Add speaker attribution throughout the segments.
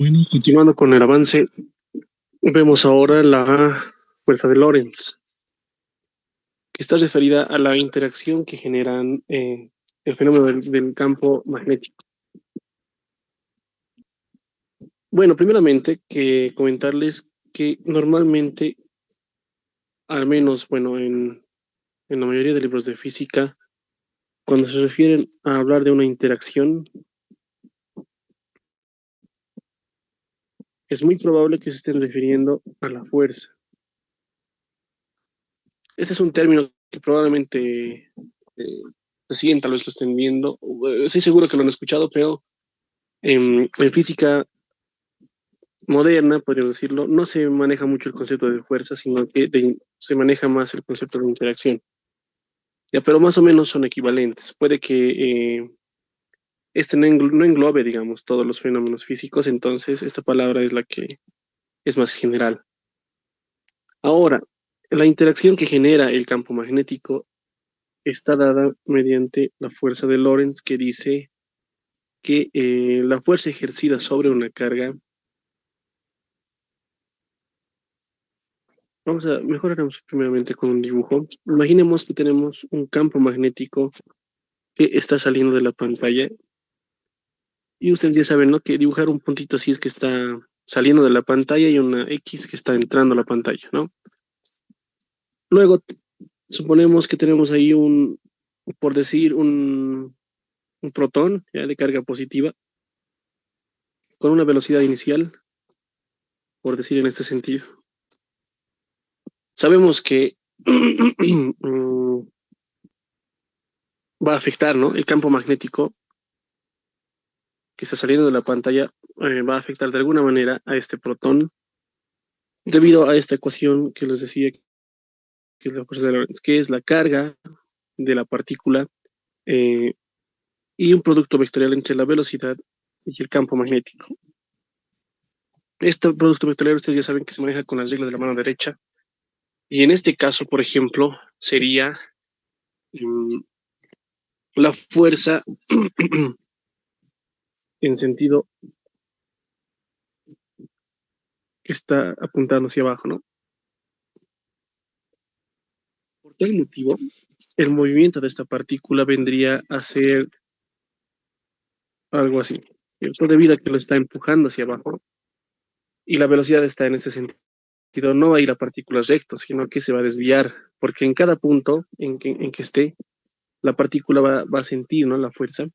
Speaker 1: Bueno, continuando con el avance, vemos ahora la fuerza de Lorentz, que está referida a la interacción que generan el fenómeno del campo magnético. Bueno, primeramente, que comentarles que normalmente, al menos, bueno, en la mayoría de libros de física, cuando se refieren a hablar de una interacción, es muy probable que se estén refiriendo a la fuerza. Este es un término que probablemente recién tal vez lo estén viendo. Estoy seguro que lo han escuchado, pero en física moderna, podríamos decirlo, no se maneja mucho el concepto de fuerza, sino que se maneja más el concepto de interacción. Ya, pero más o menos son equivalentes. Puede que este no englobe, digamos, todos los fenómenos físicos, entonces esta palabra es la que es más general. Ahora, la interacción que genera el campo magnético está dada mediante la fuerza de Lorentz, que dice que la fuerza ejercida sobre una carga. Mejoraremos primeramente con un dibujo. Imaginemos que tenemos un campo magnético que está saliendo de la pantalla y ustedes ya saben, ¿no? Que dibujar un puntito así es que está saliendo de la pantalla y una X que está entrando a la pantalla, ¿no? Luego, suponemos que tenemos ahí por decir, un protón ya de carga positiva con una velocidad inicial, por decir en este sentido. Sabemos que va a afectar, ¿no? El campo magnético que está saliendo de la pantalla va a afectar de alguna manera a este protón debido a esta ecuación que les decía que es la fuerza de Lorentz, que es la carga de la partícula eh, y un producto vectorial entre la velocidad y el campo magnético. Este producto vectorial ustedes ya saben que se maneja con las reglas de la mano derecha y en este caso, por ejemplo, sería la fuerza en sentido que está apuntando hacia abajo, ¿no? Por tal motivo, el movimiento de esta partícula vendría a ser algo así. Esto debido a que lo está empujando hacia abajo y la velocidad está en este sentido. No va a ir a partículas rectas, sino que se va a desviar, porque en cada punto en que esté, la partícula va a sentir, ¿no? La fuerza.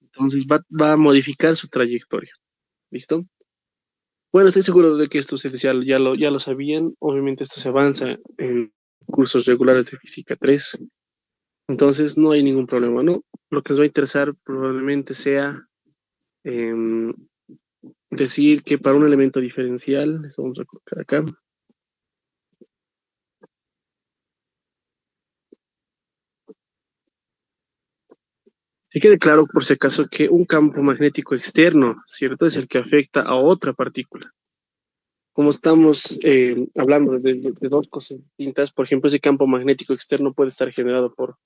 Speaker 1: Entonces va a modificar su trayectoria. ¿Listo? Bueno, estoy seguro de que esto ustedes ya lo sabían. Obviamente esto se avanza en cursos regulares de física 3. Entonces no hay ningún problema, ¿no? Lo que nos va a interesar probablemente sea em, decir que para un elemento diferencial, eso vamos a colocar acá, que quede claro por si acaso que un campo magnético externo, ¿cierto? Es el que afecta a otra partícula. Como estamos hablando de dos cosas distintas, por ejemplo, ese campo magnético externo puede estar generado por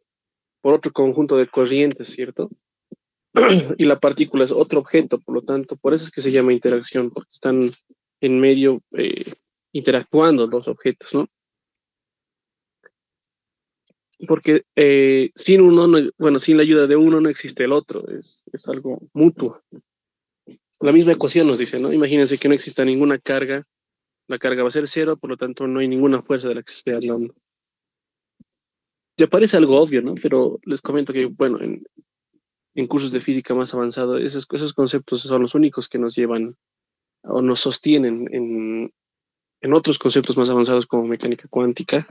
Speaker 1: otro conjunto de corrientes, ¿cierto? Y la partícula es otro objeto, por lo tanto, por eso es que se llama interacción, porque están en medio interactuando dos objetos, ¿no? Porque sin uno, bueno, sin la ayuda de uno no existe el otro, es algo mutuo. La misma ecuación nos dice, ¿no? Imagínense que no exista ninguna carga, la carga va a ser cero, por lo tanto no hay ninguna fuerza de la que se esté hablando. Ya parece algo obvio, ¿no? Pero les comento que, bueno, en cursos de física más avanzado, esos conceptos son los únicos que nos llevan o nos sostienen en otros conceptos más avanzados como mecánica cuántica.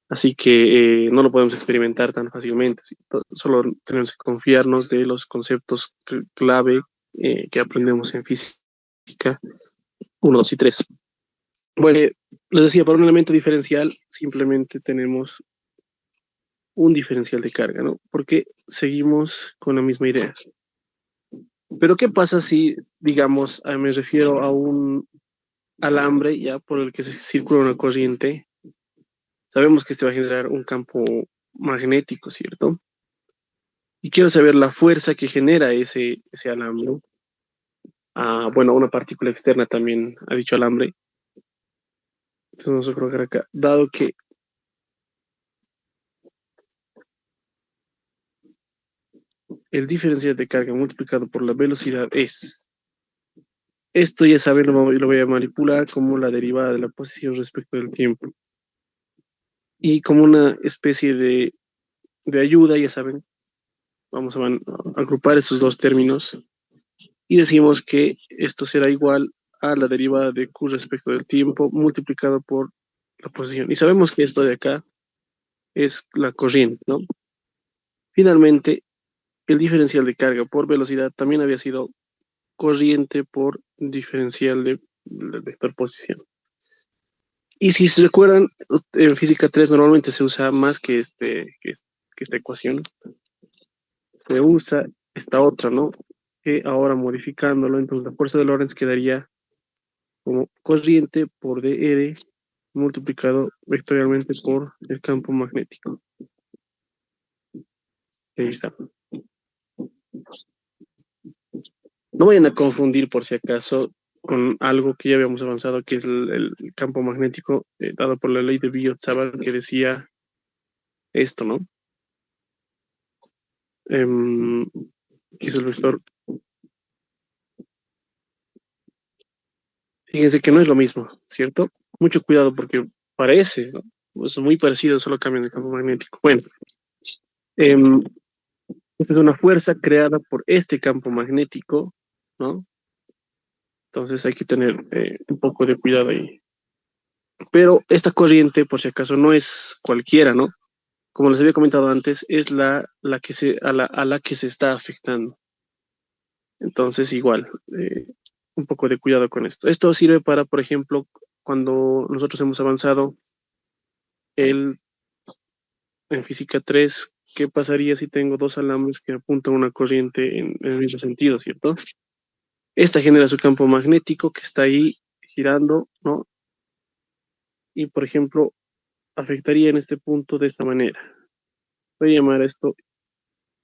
Speaker 1: Así que no lo podemos experimentar tan fácilmente. ¿Sí? Solo tenemos que confiarnos de los conceptos clave que aprendemos en física 1, 2 y 3. Bueno, les decía, para un elemento diferencial simplemente tenemos un diferencial de carga, ¿no? Porque seguimos con la misma idea. Pero ¿qué pasa si, digamos, me refiero a un alambre ya por el que se circula una corriente? Sabemos que este va a generar un campo magnético, ¿cierto? Y quiero saber la fuerza que genera ese alambre. bueno, una partícula externa también a dicho alambre. Entonces vamos a colocar acá, dado que el diferencial de carga multiplicado por la velocidad es, esto ya saben, lo voy a manipular como la derivada de la posición respecto del tiempo. Y como una especie de ayuda, ya saben, vamos a agrupar estos dos términos y decimos que esto será igual a la derivada de Q respecto del tiempo multiplicado por la posición. Y sabemos que esto de acá es la corriente, ¿no? Finalmente, el diferencial de carga por velocidad también había sido corriente por diferencial del vector posición. Y si se recuerdan, en física 3 normalmente se usa más que esta ecuación, se usa esta otra, ¿no? Que ahora modificándolo, entonces la fuerza de Lorentz quedaría como corriente por dr multiplicado vectorialmente por el campo magnético. Ahí está. No vayan a confundir por si acaso con algo que ya habíamos avanzado, que es el campo magnético dado por la ley de Biot-Savart que decía esto, ¿no? Que es el vector. Fíjense que no es lo mismo, ¿cierto? Mucho cuidado porque parece, ¿no? Es muy parecido, solo cambian el campo magnético. Bueno, em, esta es una fuerza creada por este campo magnético, ¿no? Entonces hay que tener un poco de cuidado ahí. Pero esta corriente, por si acaso, no es cualquiera, ¿no? Como les había comentado antes, es a la que se está afectando. Entonces, igual, un poco de cuidado con esto. Esto sirve para, por ejemplo, cuando nosotros hemos avanzado el, en física 3, ¿qué pasaría si tengo dos alambres que apuntan una corriente en el mismo sentido, ¿cierto? Esta genera su campo magnético que está ahí girando, ¿no? Y, por ejemplo, afectaría en este punto de esta manera. Voy a llamar a esto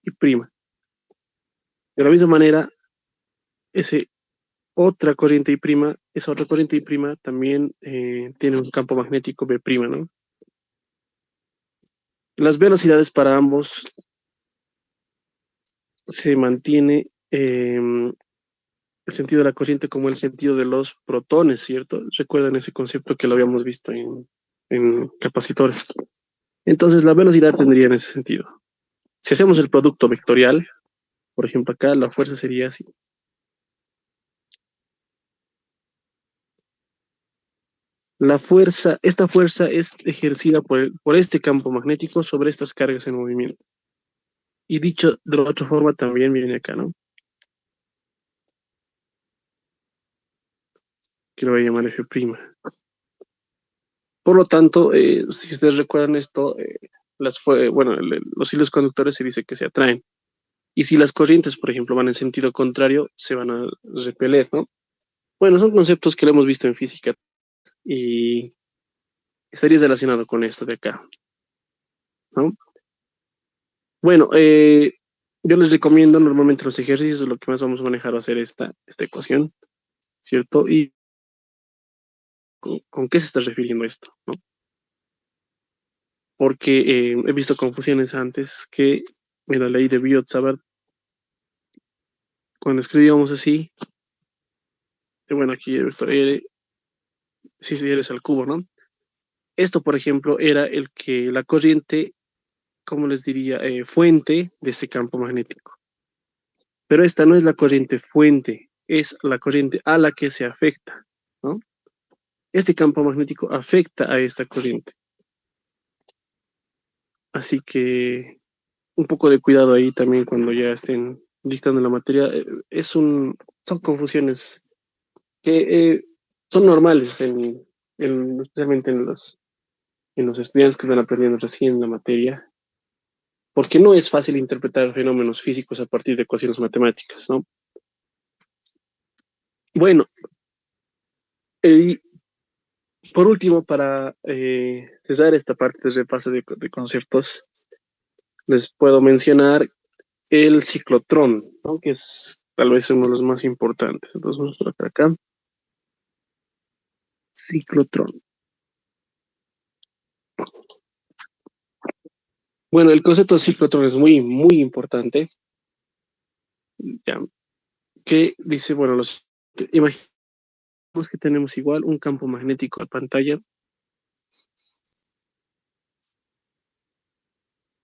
Speaker 1: I'. De la misma manera, ese esa otra corriente I' también tiene un campo magnético B', ¿no? Las velocidades para ambos se mantiene el sentido de la corriente como el sentido de los protones, ¿cierto? Recuerdan ese concepto que lo habíamos visto en capacitores. Entonces, la velocidad tendría en ese sentido. Si hacemos el producto vectorial, por ejemplo, acá la fuerza sería así. Esta fuerza es ejercida por este campo magnético sobre estas cargas en movimiento. Y dicho de la otra forma también viene acá, ¿no? Que lo voy a llamar F'. Por lo tanto, si ustedes recuerdan esto, los hilos conductores se dice que se atraen. Y si las corrientes, por ejemplo, van en sentido contrario, se van a repeler, ¿no? Bueno, son conceptos que lo hemos visto en física y estaría relacionado con esto de acá, ¿no? Bueno, yo les recomiendo normalmente los ejercicios, lo que más vamos a manejar va a ser esta ecuación, ¿cierto? Y con qué se está refiriendo esto, ¿no? Porque he visto confusiones antes que en la ley de Biot-Savart, cuando escribíamos así, bueno, aquí el vector R, si eres al cubo, ¿no? Esto, por ejemplo, era la corriente, ¿cómo les diría? Fuente de este campo magnético. Pero esta no es la corriente fuente, es la corriente a la que se afecta, ¿no? Este campo magnético afecta a esta corriente. Así que un poco de cuidado ahí también cuando ya estén dictando la materia. Son confusiones que son normales especialmente en los estudiantes que están aprendiendo recién la materia, porque no es fácil interpretar fenómenos físicos a partir de ecuaciones matemáticas, ¿no? Bueno, y por último, para cesar esta parte de repaso de conceptos, les puedo mencionar el ciclotrón, ¿no? Que es tal vez uno de los más importantes. Entonces vamos por acá. Ciclotrón. Bueno, el concepto de ciclotrón es muy, muy importante. Ya, que dice, bueno, imaginemos que tenemos igual un campo magnético a pantalla.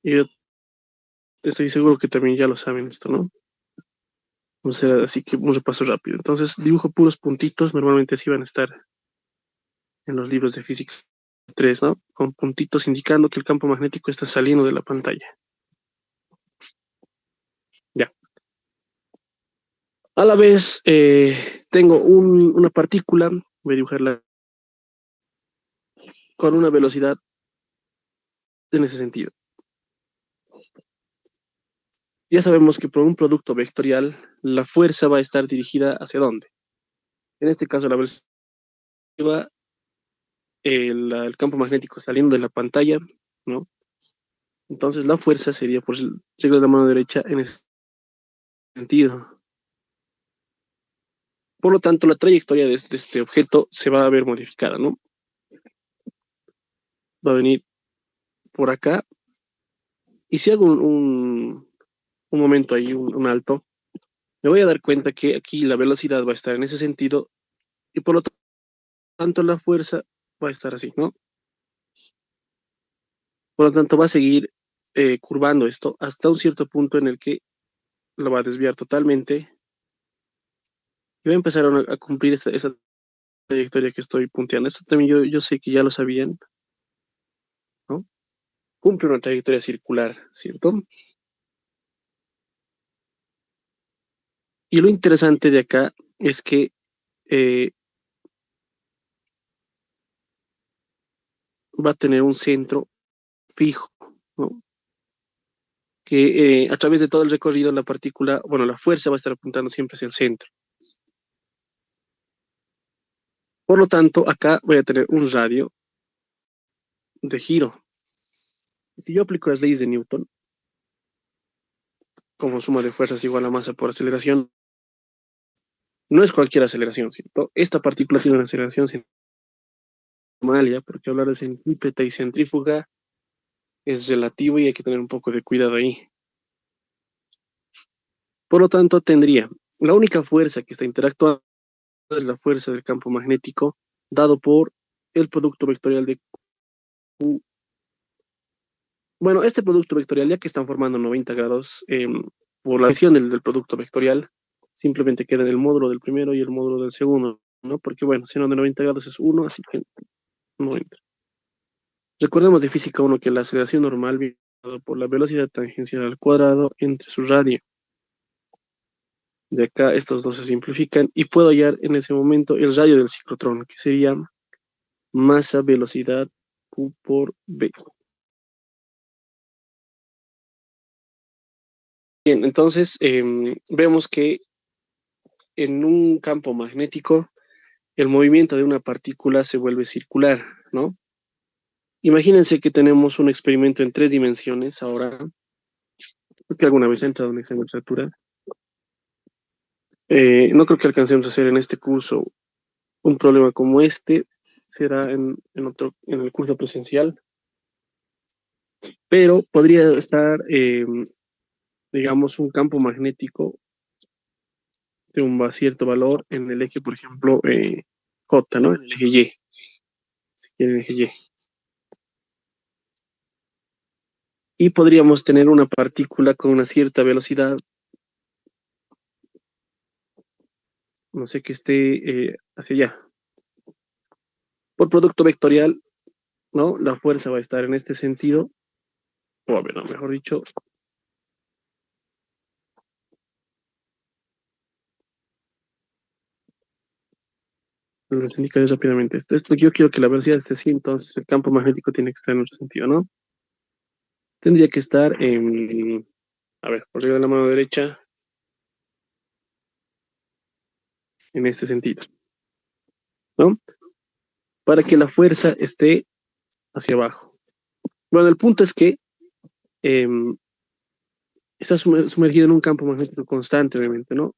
Speaker 1: Y yo estoy seguro que también ya lo saben esto, ¿no? O sea, así que un repaso rápido. Entonces, dibujo puros puntitos, normalmente así van a estar en los libros de física 3, ¿no? Con puntitos indicando que el campo magnético está saliendo de la pantalla. Ya. A la vez, tengo una partícula, voy a dibujarla con una velocidad en ese sentido. Ya sabemos que por un producto vectorial, la fuerza va a estar dirigida hacia dónde. En este caso, la velocidad, el campo magnético saliendo de la pantalla, ¿no? Entonces la fuerza sería por regla de la mano derecha en ese sentido. Por lo tanto, la trayectoria de este objeto se va a ver modificada, ¿no? Va a venir por acá. Y si hago un momento ahí, un alto, me voy a dar cuenta que aquí la velocidad va a estar en ese sentido y por lo tanto la fuerza va a estar así, ¿no? Por lo tanto va a seguir curvando esto hasta un cierto punto en el que lo va a desviar totalmente y va a empezar a cumplir esa trayectoria que estoy punteando. Esto también yo sé que ya lo sabían, ¿no? Cumple una trayectoria circular, ¿cierto? Y lo interesante de acá es que eh, va a tener un centro fijo, ¿no? Que a través de todo el recorrido la partícula, bueno, la fuerza va a estar apuntando siempre hacia el centro. Por lo tanto, acá voy a tener un radio de giro. Si yo aplico las leyes de Newton, como suma de fuerzas igual a masa por aceleración, no es cualquier aceleración, ¿cierto? Esta partícula tiene una aceleración normal, ¿ya? Porque hablar de centrípeta y centrífuga es relativo y hay que tener un poco de cuidado ahí. Por lo tanto, tendría la única fuerza que está interactuando es la fuerza del campo magnético dado por el producto vectorial de Q. Bueno, este producto vectorial, ya que están formando 90 grados, por la adición del producto vectorial, simplemente queda en el módulo del primero y el módulo del segundo, ¿no? Porque, bueno, seno de 90 grados es 1, así que no entra. Recordemos de física 1 que la aceleración normal viene dado por la velocidad tangencial al cuadrado entre su radio. De acá estos dos se simplifican y puedo hallar en ese momento el radio del ciclotrón, que sería masa velocidad Q por B. Bien, entonces vemos que en un campo magnético el movimiento de una partícula se vuelve circular, ¿no? Imagínense que tenemos un experimento en 3 dimensiones ahora, que alguna vez ha entrado en examen de literatura. No creo que alcancemos a hacer en este curso un problema como este, será en el curso presencial, pero podría estar, digamos, un campo magnético de un cierto valor en el eje, por ejemplo, J, ¿no? En el eje Y, si quieren el eje Y. Y podríamos tener una partícula con una cierta velocidad, no sé, que esté hacia allá. Por producto vectorial, ¿no? La fuerza va a estar en este sentido, o a ver, no, mejor dicho, les indicaré rápidamente esto. Yo quiero que la velocidad esté así, entonces el campo magnético tiene que estar en otro sentido, ¿no? Tendría que estar a ver, por arriba de la mano derecha, en este sentido, ¿no? Para que la fuerza esté hacia abajo. Bueno, el punto es que está sumergido en un campo magnético constante, obviamente, ¿no?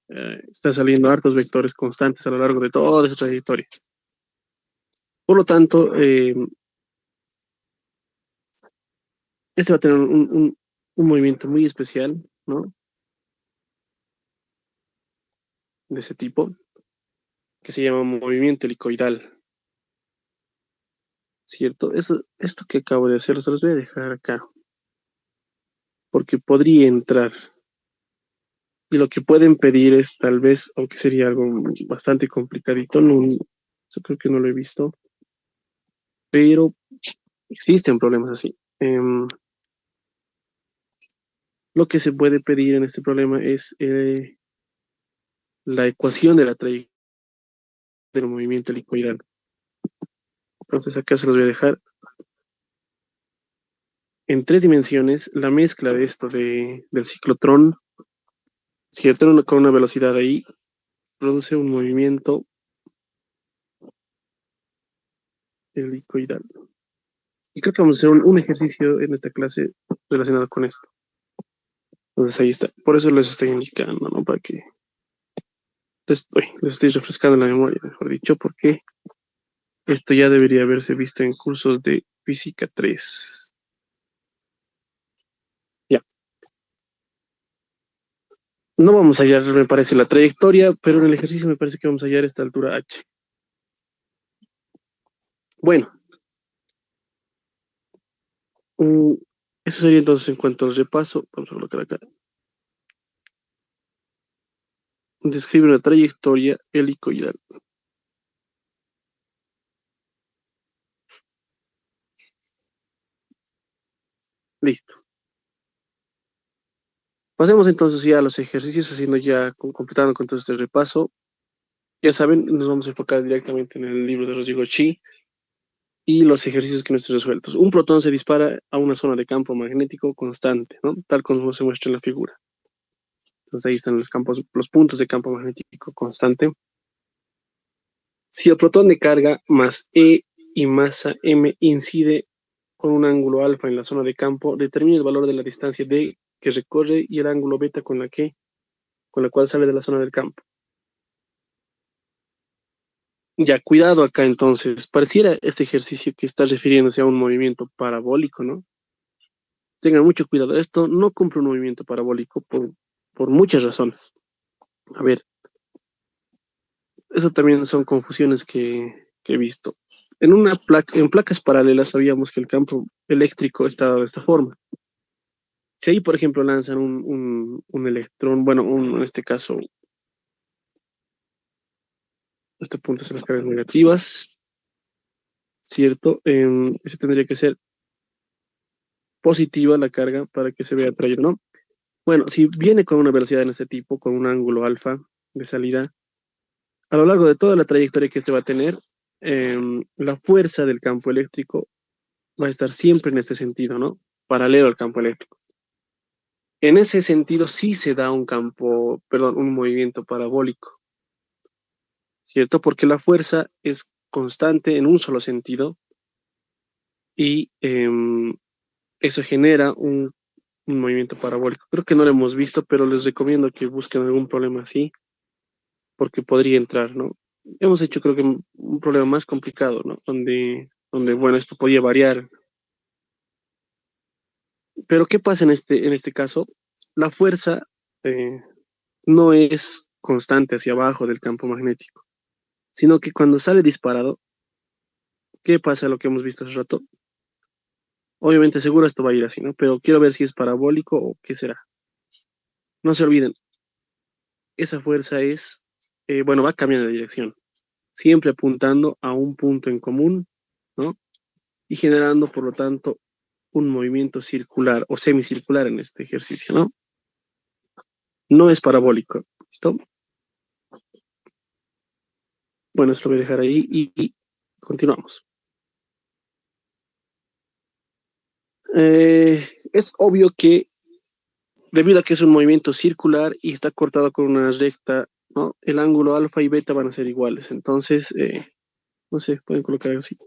Speaker 1: Está saliendo hartos vectores constantes a lo largo de toda esa trayectoria. Por lo tanto, este va a tener un movimiento muy especial, ¿no? De ese tipo, que se llama movimiento helicoidal, ¿cierto? Esto que acabo de hacer, se los voy a dejar acá, porque podría entrar. Y lo que pueden pedir es tal vez, aunque sería algo bastante complicadito, no, yo creo que no lo he visto, pero existen problemas así. Lo que se puede pedir en este problema es la ecuación de la trayectoria del movimiento helicoidal. Entonces acá se los voy a dejar en tres dimensiones la mezcla de esto del ciclotrón, ¿cierto? Con una velocidad ahí, produce un movimiento helicoidal. Y creo que vamos a hacer un ejercicio en esta clase relacionado con esto. Entonces ahí está. Por eso les estoy indicando, ¿no? Para que les estoy refrescando la memoria, mejor dicho, porque esto ya debería haberse visto en cursos de física 3. Ya. No vamos a hallar, me parece, la trayectoria, pero en el ejercicio me parece que vamos a hallar esta altura h. Bueno, mm, eso sería entonces en cuanto al repaso. Vamos a colocar acá. Describe una trayectoria helicoidal. Listo. Pasemos entonces ya a los ejercicios, haciendo ya, completando con todo este repaso. Ya saben, nos vamos a enfocar directamente en el libro de Rodrigo Chi y los ejercicios que no estén resueltos. Un protón se dispara a una zona de campo magnético constante, ¿no? Tal como se muestra en la figura. Entonces ahí están los campos, los puntos de campo magnético constante. Si el protón de carga más E y masa M incide con un ángulo alfa en la zona de campo, determina el valor de la distancia D que recorre y el ángulo beta con la cual sale de la zona del campo. Ya, cuidado acá entonces. Pareciera este ejercicio que está refiriéndose a un movimiento parabólico, ¿no? Tengan mucho cuidado. Esto no cumple un movimiento parabólico por muchas razones. A ver, eso también son confusiones que he visto. En placas paralelas sabíamos que el campo eléctrico estaba de esta forma. Si ahí, por ejemplo, lanzan un electrón, bueno, en este caso, este punto son las cargas negativas, ¿cierto? Ese tendría que ser positiva la carga para que se vea atraído, ¿no? Bueno, si viene con una velocidad en este tipo, con un ángulo alfa de salida, a lo largo de toda la trayectoria que este va a tener, la fuerza del campo eléctrico va a estar siempre en este sentido, ¿no? Paralelo al campo eléctrico. En ese sentido sí se da un movimiento parabólico, ¿cierto? Porque la fuerza es constante en un solo sentido y eso genera un movimiento parabólico. Creo que no lo hemos visto, pero les recomiendo que busquen algún problema así, porque podría entrar, ¿no? Hemos hecho, creo que un problema más complicado, ¿no? Bueno, esto podía variar. Pero ¿qué pasa en este caso? La fuerza eh, no es constante hacia abajo del campo magnético, sino que cuando sale disparado, ¿qué pasa? Lo que hemos visto hace rato. Obviamente, seguro esto va a ir así, ¿no? Pero quiero ver si es parabólico o qué será. No se olviden, esa fuerza bueno, va cambiando de dirección, siempre apuntando a un punto en común, ¿no? Y generando, por lo tanto, un movimiento circular o semicircular en este ejercicio, ¿no? No es parabólico, ¿listo? Bueno, esto lo voy a dejar ahí y continuamos. Es obvio que debido a que es un movimiento circular y está cortado con una recta, ¿no? El ángulo alfa y beta van a ser iguales. Entonces, no sé, pueden colocar así.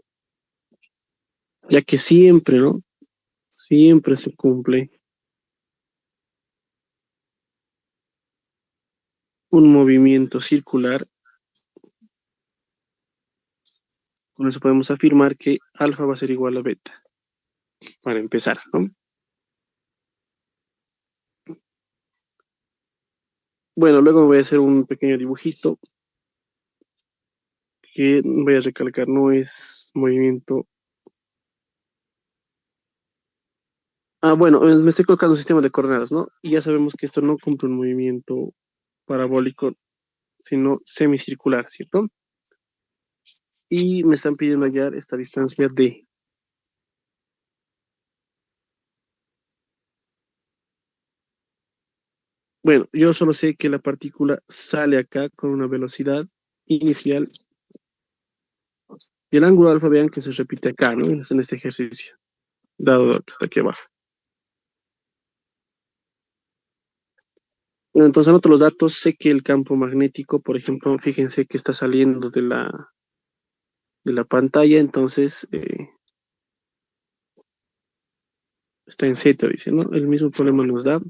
Speaker 1: Ya que siempre, ¿no? Siempre se cumple un movimiento circular. Con eso podemos afirmar que alfa va a ser igual a beta, para empezar, ¿no? Bueno, luego voy a hacer un pequeño dibujito que voy a recalcar, no es movimiento. Ah, bueno, me estoy colocando un sistema de coordenadas, ¿no? Y ya sabemos que esto no cumple un movimiento parabólico, sino semicircular, ¿cierto? Y me están pidiendo hallar esta distancia D. Bueno, yo solo sé que la partícula sale acá con una velocidad inicial y el ángulo alfa, vean que se repite acá, ¿no? Es en este ejercicio, dado que está aquí abajo. Entonces, anoto los datos, sé que el campo magnético, por ejemplo, fíjense que está saliendo de la pantalla, entonces está en Z, dice, ¿no? El mismo problema nos da,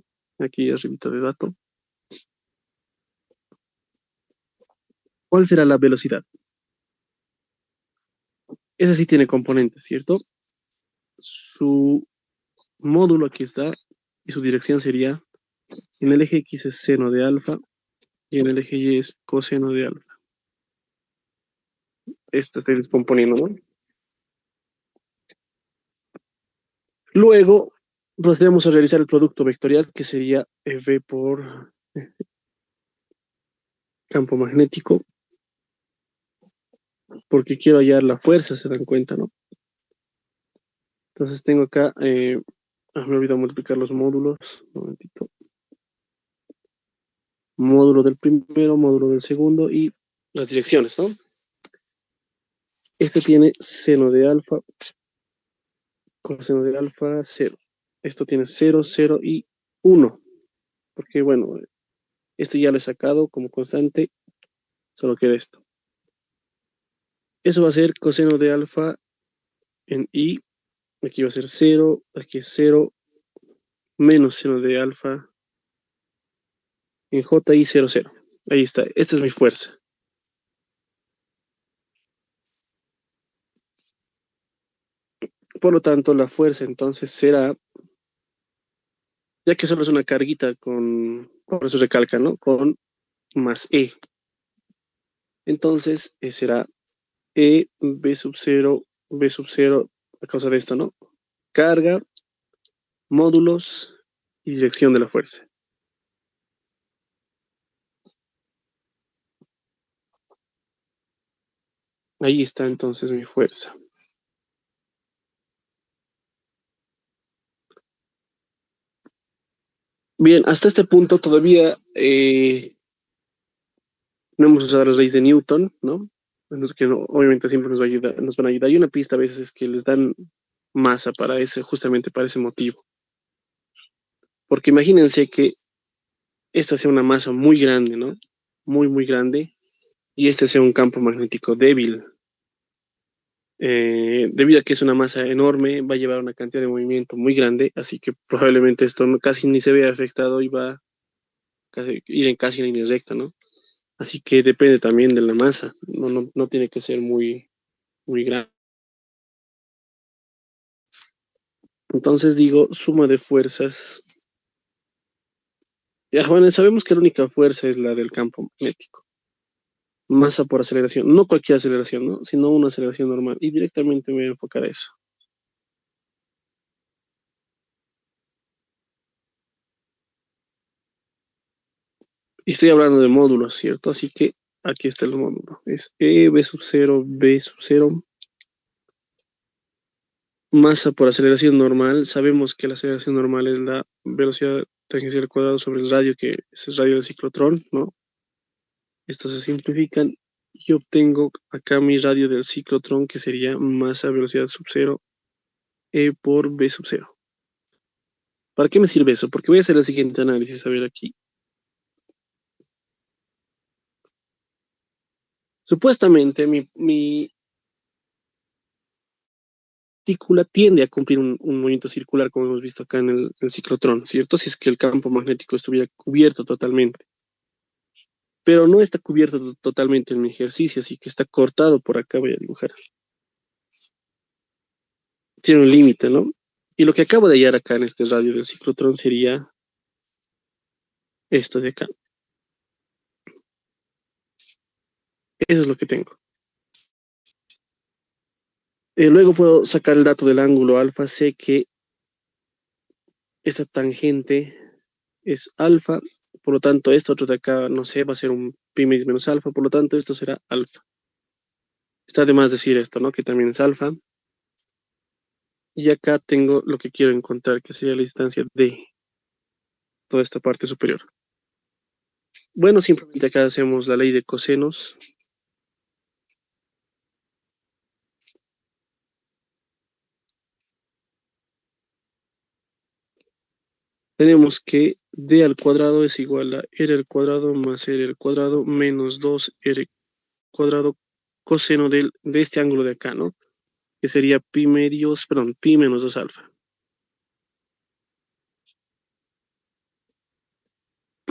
Speaker 1: aquí arribita de dato. ¿Cuál será la velocidad? Esa sí tiene componentes, ¿cierto? Su módulo aquí está y su dirección sería, en el eje X es seno de alfa y en el eje Y es coseno de alfa. Esta estoy descomponiendo, ¿no? Luego procedemos a realizar el producto vectorial que sería V por campo magnético, porque quiero hallar la fuerza, se dan cuenta, ¿no? Entonces tengo acá, me olvidó multiplicar los módulos, un momentito. Módulo del primero, módulo del segundo y las direcciones, ¿no? Este tiene seno de alfa, coseno de alfa, 0. Esto tiene 0, 0 y 1, porque bueno, esto ya lo he sacado como constante, solo queda esto. Eso va a ser coseno de alfa en I, aquí va a ser 0, aquí es 0, menos seno de alfa en J y 0, 0. Ahí está, esta es mi fuerza. Por lo tanto, la fuerza entonces será, ya que solo es una carguita por eso recalca, ¿no? Con más E. Entonces, será E, B sub 0, a causa de esto, ¿no? Carga, módulos y dirección de la fuerza. Ahí está entonces mi fuerza. Bien, hasta este punto todavía no hemos usado las leyes de Newton, ¿no? Los que obviamente siempre nos, nos van a ayudar. Y una pista a veces es que les dan masa para ese, justamente para ese motivo. Porque imagínense que esta sea una masa muy grande, ¿no? Muy, muy grande, y este sea un campo magnético débil. Debido a que es una masa enorme, va a llevar una cantidad de movimiento muy grande, así que probablemente esto casi ni se vea afectado y va a ir en casi en línea recta, ¿no? Así que depende también de la masa, no tiene que ser muy, muy grande. Entonces digo, suma de fuerzas. Ya, bueno, sabemos que la única fuerza es la del campo magnético. Masa por aceleración, no cualquier aceleración, ¿no? Sino una aceleración normal. Y directamente me voy a enfocar a eso. Y estoy hablando de módulos, ¿cierto? Así que aquí está el módulo. Es E, B sub 0, B sub 0. Masa por aceleración normal. Sabemos que la aceleración normal es la velocidad tangencial al cuadrado sobre el radio, que es el radio del ciclotrón, ¿no? Estos se simplifican y obtengo acá mi radio del ciclotrón, que sería masa velocidad sub 0, E por B sub 0. ¿Para qué me sirve eso? Porque voy a hacer el siguiente análisis. A ver aquí. Supuestamente mi partícula tiende a cumplir un movimiento circular, como hemos visto acá en el ciclotrón, ¿cierto? Si es que el campo magnético estuviera cubierto totalmente. pero no está cubierto totalmente en mi ejercicio, así que está cortado por acá, voy a dibujar. Tiene un límite, ¿no? Y lo que acabo de hallar acá en este radio del ciclotrón sería esto de acá. Eso es lo que tengo. Luego puedo sacar el dato del ángulo alfa. Sé que esta tangente es alfa, por lo tanto, esto otro de acá, no sé, va a ser un pi menos alfa, por lo tanto, esto será alfa. Está de más decir esto, ¿no? Que también es alfa. Y acá tengo lo que quiero encontrar, que sería la distancia de toda esta parte superior. Bueno, simplemente acá hacemos la ley de cosenos. Tenemos que d al cuadrado es igual a r al cuadrado más r al cuadrado menos 2r cuadrado coseno de este ángulo de acá, ¿no? Que sería pi menos 2 alfa.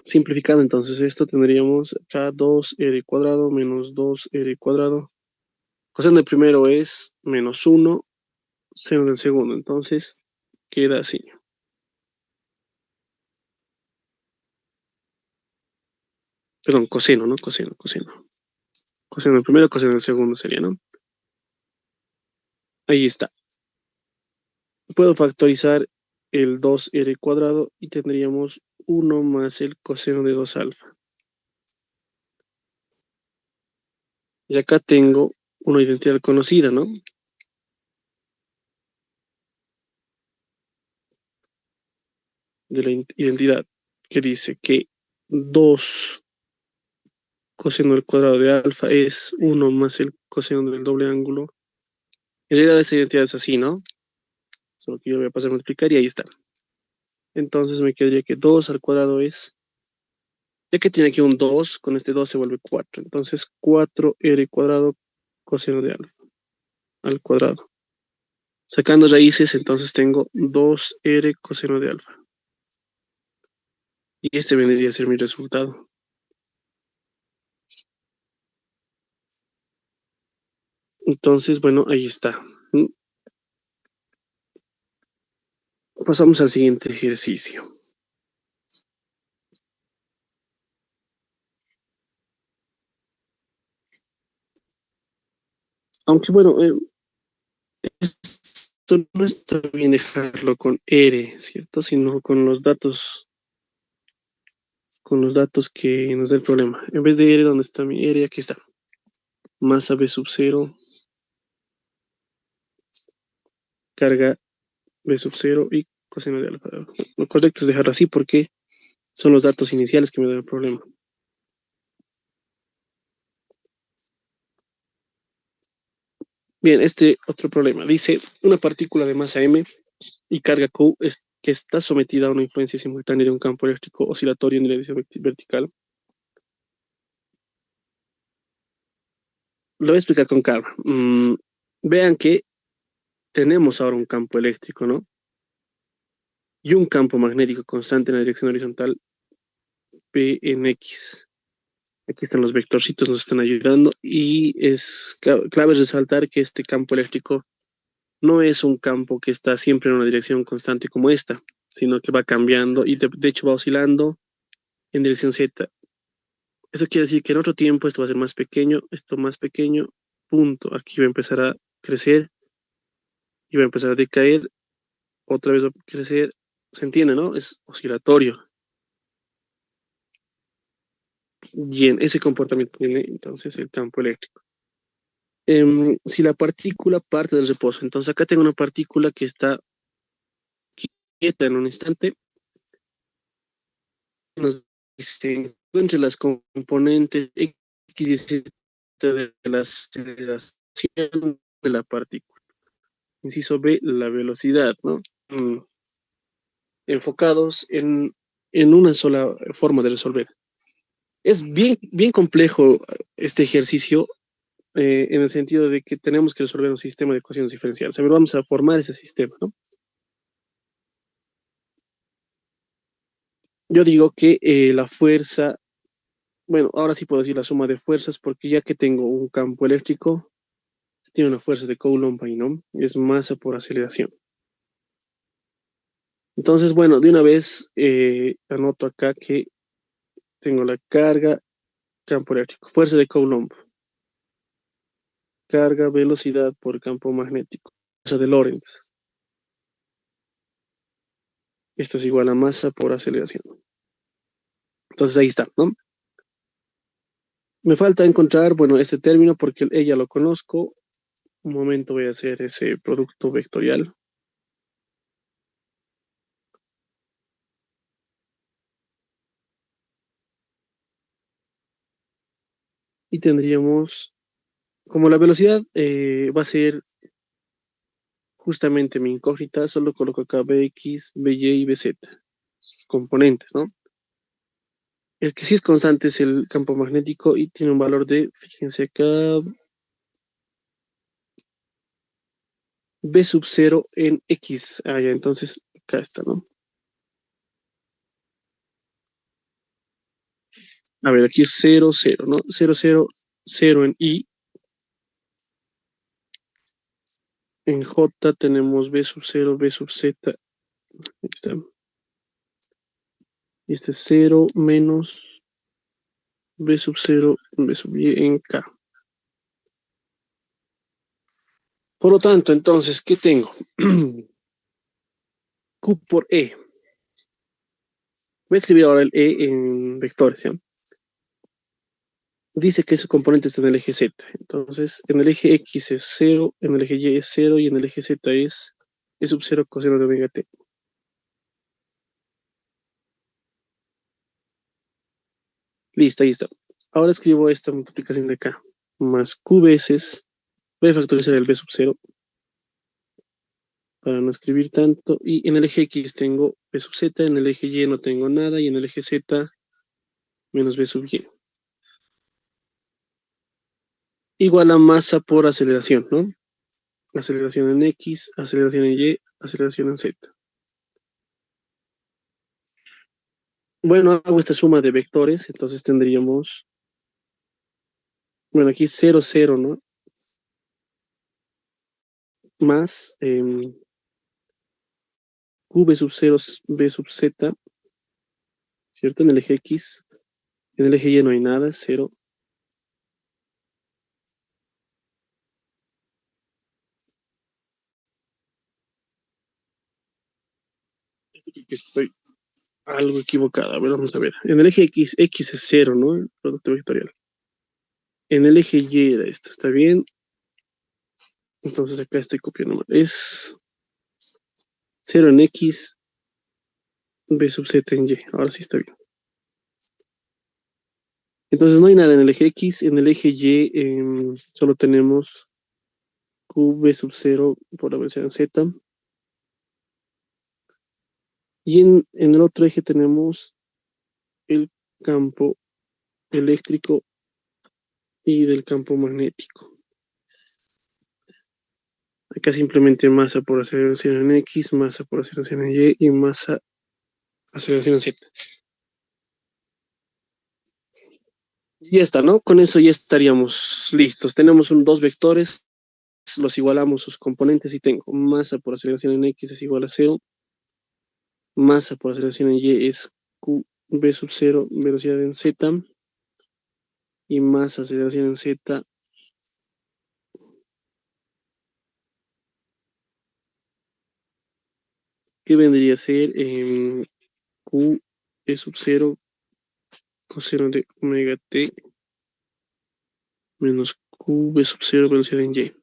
Speaker 1: Simplificando entonces esto, tendríamos acá 2r cuadrado menos 2r cuadrado. Coseno del primero es menos 1, seno del segundo. Entonces queda así. Perdón, coseno, ¿no? Coseno. Coseno del primero, coseno del segundo sería, ¿no? Ahí está. Puedo factorizar el 2r cuadrado y tendríamos 1 más el coseno de 2 alfa. Y acá tengo una identidad conocida, ¿no? De la identidad que dice que 2 coseno al cuadrado de alfa es 1 más el coseno del doble ángulo. En realidad esta identidad es así, ¿no? Solo que yo voy a pasar a multiplicar y ahí está. Entonces me quedaría que 2 al cuadrado es, ya que tiene aquí un 2, con este 2 se vuelve 4. Entonces 4r cuadrado coseno de alfa al cuadrado. Sacando raíces, entonces tengo 2r coseno de alfa. Y este vendría a ser mi resultado. Entonces, bueno, ahí está. Pasamos al siguiente ejercicio. Aunque bueno, esto no está bien dejarlo con R, ¿cierto? Sino con los datos que nos da el problema. En vez de R, ¿dónde está mi R? Aquí está. Masa B sub 0, carga B sub 0 y coseno de alfa. Lo correcto es dejarlo así porque son los datos iniciales que me dan el problema. Bien, este otro problema. Dice, una partícula de masa M y carga Q que está sometida a una influencia simultánea de un campo eléctrico oscilatorio en dirección vertical. Lo voy a explicar con calma. Vean que tenemos ahora un campo eléctrico, ¿no? Y un campo magnético constante en la dirección horizontal P en X. Aquí están los vectorcitos, nos están ayudando y es clave resaltar que este campo eléctrico no es un campo que está siempre en una dirección constante como esta, sino que va cambiando y de hecho va oscilando en dirección Z. Eso quiere decir que en otro tiempo esto va a ser más pequeño, esto más pequeño, punto. Aquí va a empezar a crecer y va a empezar a decaer, otra vez va a crecer. ¿Se entiende, no? Es oscilatorio. Y en ese comportamiento tiene entonces el campo eléctrico. Si la partícula parte del reposo, entonces acá tengo una partícula que está quieta en un instante, nos dice entre las componentes X y Z de la aceleración de la partícula. Inciso B, la velocidad, ¿no? Enfocados en una sola forma de resolver. Es bien complejo este ejercicio en el sentido de que tenemos que resolver un sistema de ecuaciones diferenciales. A ver, vamos a formar ese sistema, ¿no? Yo digo que la fuerza Bueno, ahora sí puedo decir la suma de fuerzas porque ya que tengo un campo eléctrico, tiene una fuerza de Coulomb ahí, ¿no? Es masa por aceleración. Entonces, bueno, de una vez anoto acá que tengo la carga, campo eléctrico, fuerza de Coulomb, carga, velocidad por campo magnético, fuerza de Lorentz. Esto es igual a masa por aceleración. Entonces ahí está, ¿no? Me falta encontrar, bueno, este término porque ella lo conozco. Un momento voy a hacer ese producto vectorial. Y tendríamos, como la velocidad va a ser justamente mi incógnita, solo coloco acá Bx, By y Bz, sus componentes, ¿no? El que sí es constante es el campo magnético y tiene un valor de, fíjense acá, B sub 0 en X. Ah, ya, entonces acá está, ¿no? A ver, aquí es 0, 0, ¿no? 0, 0, 0 en Y. En J tenemos B sub 0, B sub Z. Ahí está. Y este es 0 menos B sub 0, B sub Y en K. Por lo tanto, entonces, ¿qué tengo? Q por E. Voy a escribir ahora el E en vectores, ¿ya? Dice que su componente está en el eje Z. Entonces, en el eje X es 0, en el eje Y es 0 y en el eje Z es E sub 0 coseno de omega t. Listo, ahí está. Ahora escribo esta multiplicación de acá. Más Q veces. Voy a factorizar el B sub 0 para no escribir tanto. Y en el eje X tengo B sub Z, en el eje Y no tengo nada y en el eje Z menos B sub Y. Igual a masa por aceleración, ¿no? Aceleración en X, aceleración en Y, aceleración en Z. Bueno, hago esta suma de vectores, entonces tendríamos, bueno, aquí 0, 0, ¿no? Más Q B sub 0, B sub Z, ¿cierto? En el eje X, en el eje Y no hay nada, 0. Estoy algo equivocado, a ver, vamos a ver. En el eje X, X es 0, ¿no? El producto vectorial. En el eje Y era esto, ¿está bien? Entonces acá estoy copiando mal. Es 0 en X, B sub Z en Y. Ahora sí está bien. Entonces no hay nada en el eje X, en el eje Y solo tenemos QB sub 0 por la velocidad en Z. Y en el otro eje tenemos el campo eléctrico y del campo magnético. Acá simplemente masa por aceleración en X, masa por aceleración en Y y masa aceleración en Z. Y ya está, ¿no? Con eso ya estaríamos listos. Tenemos dos vectores, los igualamos sus componentes y tengo masa por aceleración en X es igual a 0, masa por aceleración en Y es QB sub 0, velocidad en Z, y masa aceleración en Z que vendría a ser Q E sub 0 coseno de omega t menos Q B sub 0 velocidad en Y.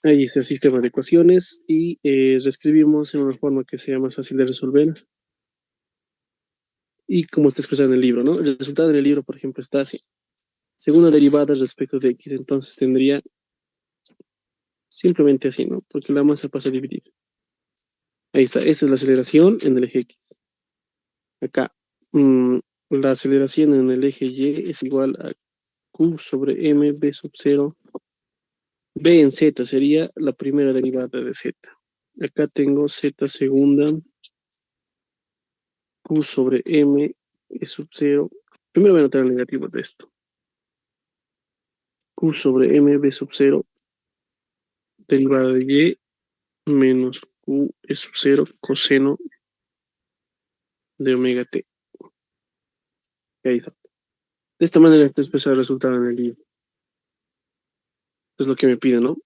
Speaker 1: Ahí está el sistema de ecuaciones y reescribimos en una forma que sea más fácil de resolver y como está expresado en el libro, ¿no? El resultado en el libro, por ejemplo, está así. Segunda derivada respecto de X, entonces tendría simplemente así, ¿no? Porque la masa pasa a dividir. Ahí está, esta es la aceleración en el eje X. Acá, la aceleración en el eje Y es igual a Q sobre M, B sub 0. B en Z sería la primera derivada de Z. Acá tengo z segunda q sobre m e sub 0. Primero voy a anotar el negativo de esto. Q sobre m b sub 0 derivada de y menos q e sub 0 coseno de omega t. Y ahí está. De esta manera está expresado el resultado en el libro. Es lo que me pide, ¿no?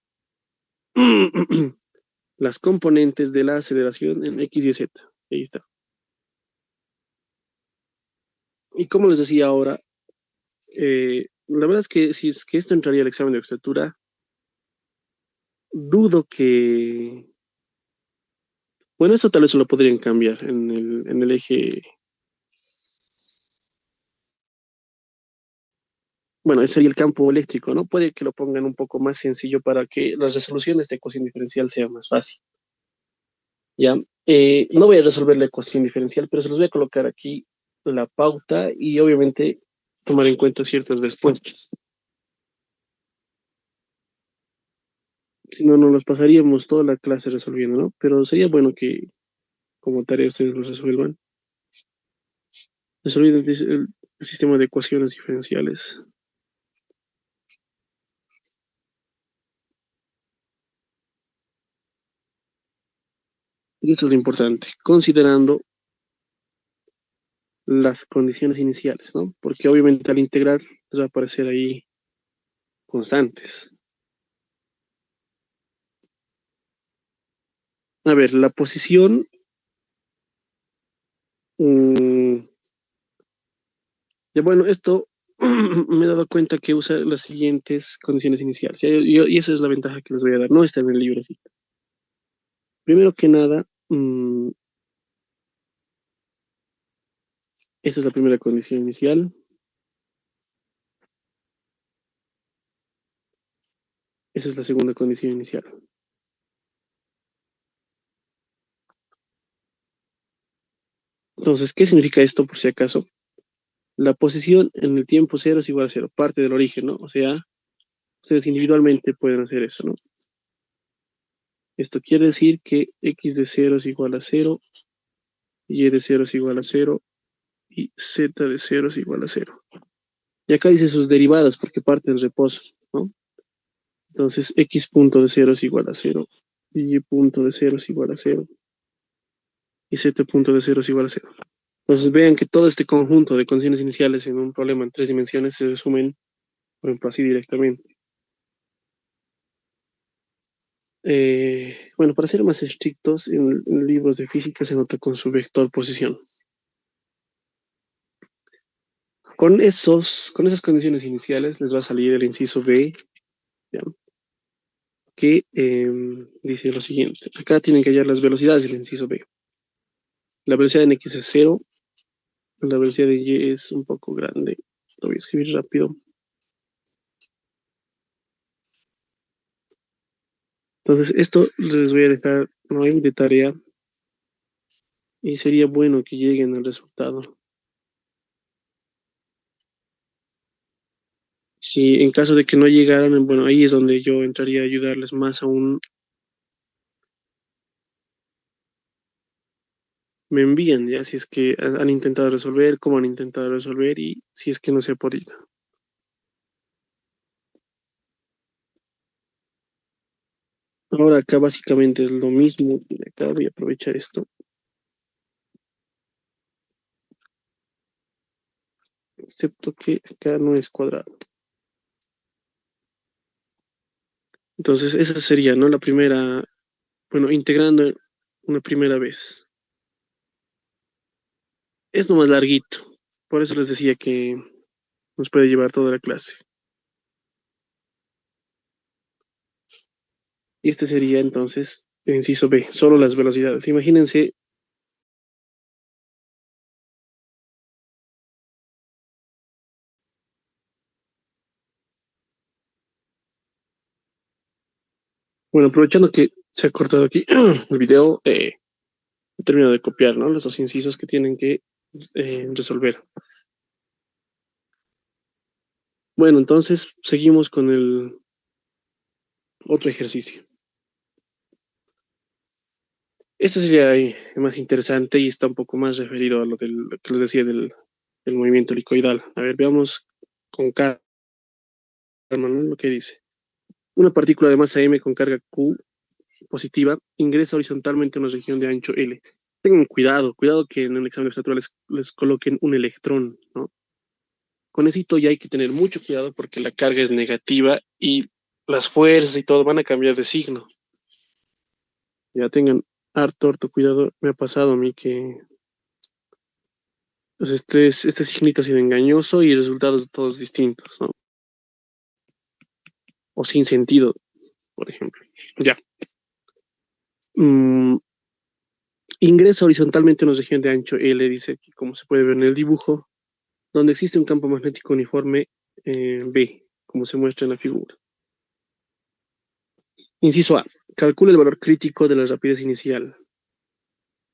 Speaker 1: Las componentes de la aceleración en x y z. Ahí está. Y como les decía ahora, la verdad es que si es que esto entraría al examen de estructura, dudo que... Bueno, esto tal vez lo podrían cambiar en el eje... Bueno, ese sería el campo eléctrico, ¿no? Puede que lo pongan un poco más sencillo para que las resoluciones de ecuación diferencial sean más fácil. ¿Ya? No voy a resolver la ecuación diferencial, pero se los voy a colocar aquí la pauta y obviamente tomar en cuenta ciertas respuestas. Si no, nos las pasaríamos toda la clase resolviendo, ¿no? Pero sería bueno que como tarea ustedes lo resuelvan. Resolver el sistema de ecuaciones diferenciales. Y esto es lo importante, considerando las condiciones iniciales, ¿no? Porque obviamente al integrar les va a aparecer ahí constantes. A ver, la posición, ya bueno, esto me he dado cuenta que usa las siguientes condiciones iniciales. Y esa es la ventaja que les voy a dar. No está en el libro, sí. Primero que nada, esa es la primera condición inicial. Esa es la segunda condición inicial. Entonces, ¿qué significa esto por si acaso? La posición en el tiempo cero es igual a cero, parte del origen, ¿no? O sea, ustedes individualmente pueden hacer eso, ¿no? Esto quiere decir que x de cero es igual a cero, y de cero es igual a cero, y z de cero es igual a cero. Y acá dice sus derivadas porque parte del reposo, ¿no? Entonces, x punto de cero es igual a cero, y punto de cero es igual a cero, y z punto de cero es igual a cero. Entonces, vean que todo este conjunto de condiciones iniciales en un problema en tres dimensiones se resumen, por ejemplo, así directamente. Bueno, para ser más estrictos, en libros de física se nota con su vector posición. Con esas condiciones iniciales les va a salir el inciso B, ¿ya? Que dice lo siguiente. Acá tienen que hallar las velocidades del inciso B. La velocidad en X es cero, la velocidad de Y es un poco grande. Lo voy a escribir rápido. Entonces, esto les voy a dejar ¿no? de tarea y sería bueno que lleguen al resultado. Si en caso de que no llegaran, bueno, ahí es donde yo entraría a ayudarles más aún. Me envían ya si es que han intentado resolver, cómo han intentado resolver y si es que no se ha podido. Ahora acá básicamente es lo mismo. Acá voy a aprovechar esto, excepto que acá no es cuadrado. Entonces esa sería, ¿no? La primera, bueno, integrando una primera vez. Es nomás larguito. Por eso les decía que nos puede llevar toda la clase. Y este sería entonces el inciso B, solo las velocidades. Imagínense, bueno, aprovechando que se ha cortado aquí el video, he terminado de copiar, ¿no? Los dos incisos que tienen que resolver. Bueno, entonces seguimos con el otro ejercicio. Este sería más interesante y está un poco más referido a lo que les decía del movimiento helicoidal. A ver, veamos con calma, ¿no? Lo que dice. Una partícula de masa m con carga q positiva ingresa horizontalmente en una región de ancho L. Tengan cuidado, cuidado que en el examen de estatura les coloquen un electrón, ¿no? Con eso ya hay que tener mucho cuidado porque la carga es negativa y las fuerzas y todo van a cambiar de signo. Ya tengan harto cuidado. Me ha pasado a mí que pues, este signito ha sido engañoso y resultados todos distintos, ¿no? O sin sentido, por ejemplo. Ya. Mm, ingresa horizontalmente en una región de ancho L, dice aquí, como se puede ver en el dibujo, donde existe un campo magnético uniforme B, como se muestra en la figura. Inciso A. Calcula el valor crítico de la rapidez inicial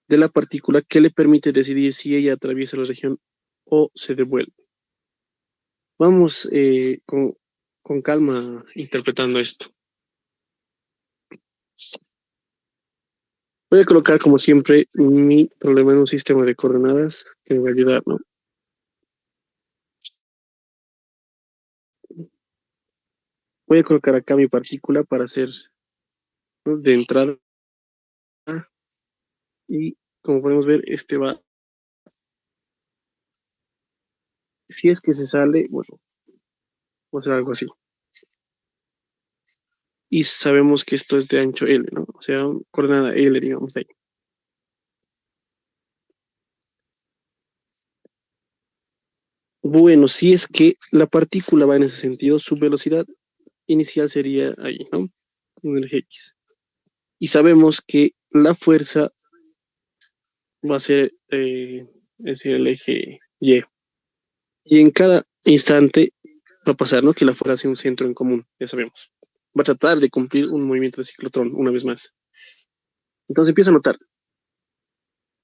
Speaker 1: de la partícula que le permite decidir si ella atraviesa la región o se devuelve. Vamos con calma interpretando esto. Voy a colocar, como siempre, mi problema en un sistema de coordenadas que me va a ayudar, ¿no? Voy a colocar acá mi partícula para hacer, ¿no?, de entrada. Y como podemos ver, este va, si es que se sale, bueno, va a ser algo así. Y sabemos que esto es de ancho L, ¿no? O sea, coordenada L, digamos, ahí. Bueno, si es que la partícula va en ese sentido, su velocidad inicial sería ahí, ¿no? En el X. Y sabemos que la fuerza va a ser es el eje Y. Y en cada instante va a pasar, ¿no?, que la fuerza hacia un centro en común, ya sabemos. Va a tratar de cumplir un movimiento de ciclotrón una vez más. Entonces empieza a notar,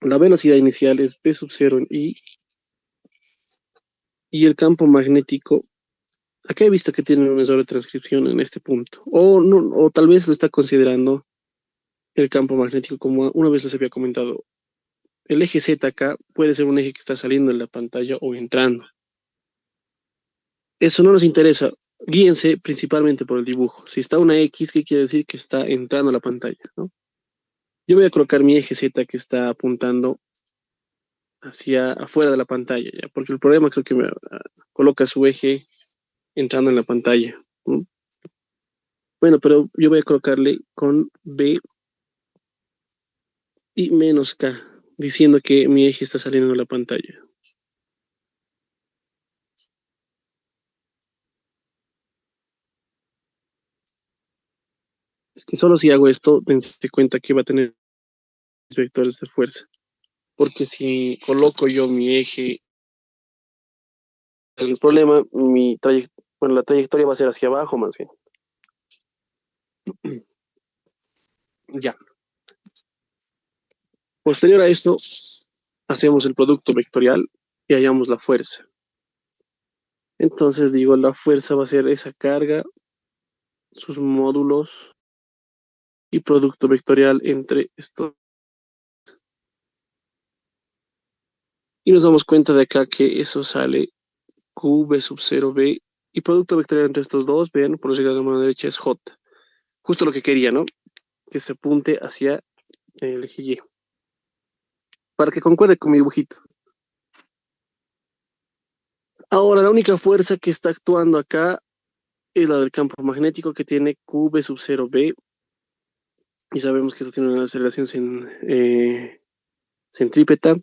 Speaker 1: la velocidad inicial es B sub 0 en I y el campo magnético, acá he visto que tienen un error de transcripción en este punto, o, no, o tal vez lo está considerando el campo magnético como una vez les había comentado. El eje Z acá puede ser un eje que está saliendo en la pantalla o entrando. Eso no nos interesa. Guíense principalmente por el dibujo. Si está una X, ¿qué quiere decir? Que está entrando a la pantalla, ¿no? Yo voy a colocar mi eje Z que está apuntando hacia afuera de la pantalla, ¿ya? Porque el problema creo que me coloca su eje entrando en la pantalla, ¿no? Bueno, pero yo voy a colocarle con B y menos K, diciendo que mi eje está saliendo de la pantalla. Es que solo si hago esto, dense cuenta que va a tener vectores de fuerza. Porque si coloco yo mi eje, el problema, bueno, la trayectoria va a ser hacia abajo más bien. Ya. Posterior a esto, hacemos el producto vectorial y hallamos la fuerza. Entonces digo, la fuerza va a ser esa carga, sus módulos y producto vectorial entre estos. Y nos damos cuenta de acá que eso sale Q, B sub 0, B, y producto vectorial entre estos dos, vean, por decirlo de la mano derecha, es J. Justo lo que quería, ¿no? Que se apunte hacia el eje Y. Para que concuerde con mi dibujito. Ahora, la única fuerza que está actuando acá es la del campo magnético que tiene Q, B sub 0, B. Y sabemos que esto tiene una aceleración centrípeta,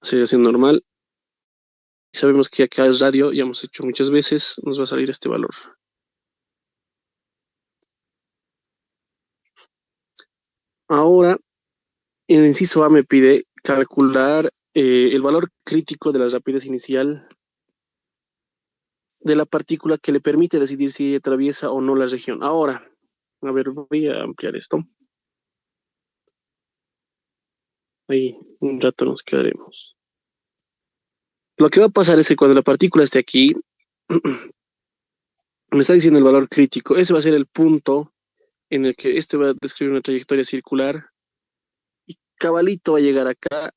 Speaker 1: aceleración normal. Y sabemos que acá es radio, ya hemos hecho muchas veces, nos va a salir este valor. Ahora, en el inciso A me pide calcular el valor crítico de la rapidez inicial de la partícula que le permite decidir si atraviesa o no la región. Ahora, a ver, voy a ampliar esto. Ahí, un rato nos quedaremos. Lo que va a pasar es que cuando la partícula esté aquí, me está diciendo el valor crítico. Ese va a ser el punto en el que este va a describir una trayectoria circular cabalito va a llegar acá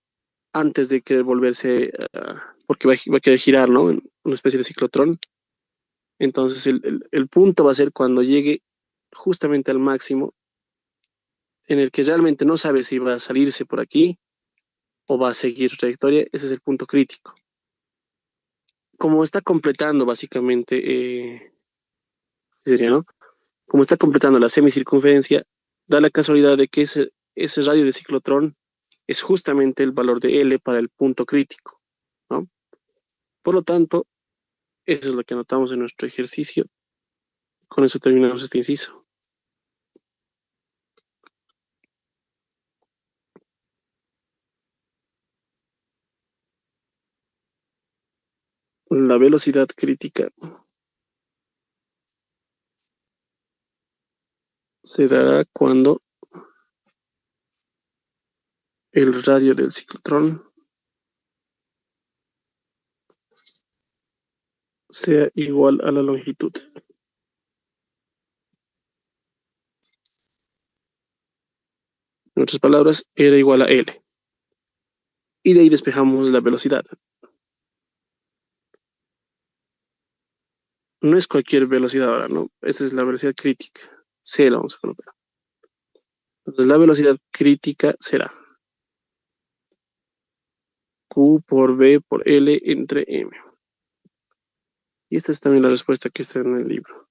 Speaker 1: antes de que volverse, porque va a querer girar, ¿no? En una especie de ciclotrón. Entonces el punto va a ser cuando llegue justamente al máximo, en el que realmente no sabe si va a salirse por aquí o va a seguir su trayectoria. Ese es el punto crítico. Como está completando básicamente, ¿sí sería, no? Como está completando la semicircunferencia, da la casualidad de que ese radio de ciclotrón es justamente el valor de L para el punto crítico, ¿no? Por lo tanto, eso es lo que anotamos en nuestro ejercicio. Con eso terminamos este inciso. La velocidad crítica se dará cuando el radio del ciclotrón sea igual a la longitud. En otras palabras, era igual a L. Y de ahí despejamos la velocidad. No es cualquier velocidad ahora, ¿no? Esa es la velocidad crítica. C la vamos a colocar. Entonces, la velocidad crítica será Q por V por L entre M. Y esta es también la respuesta que está en el libro.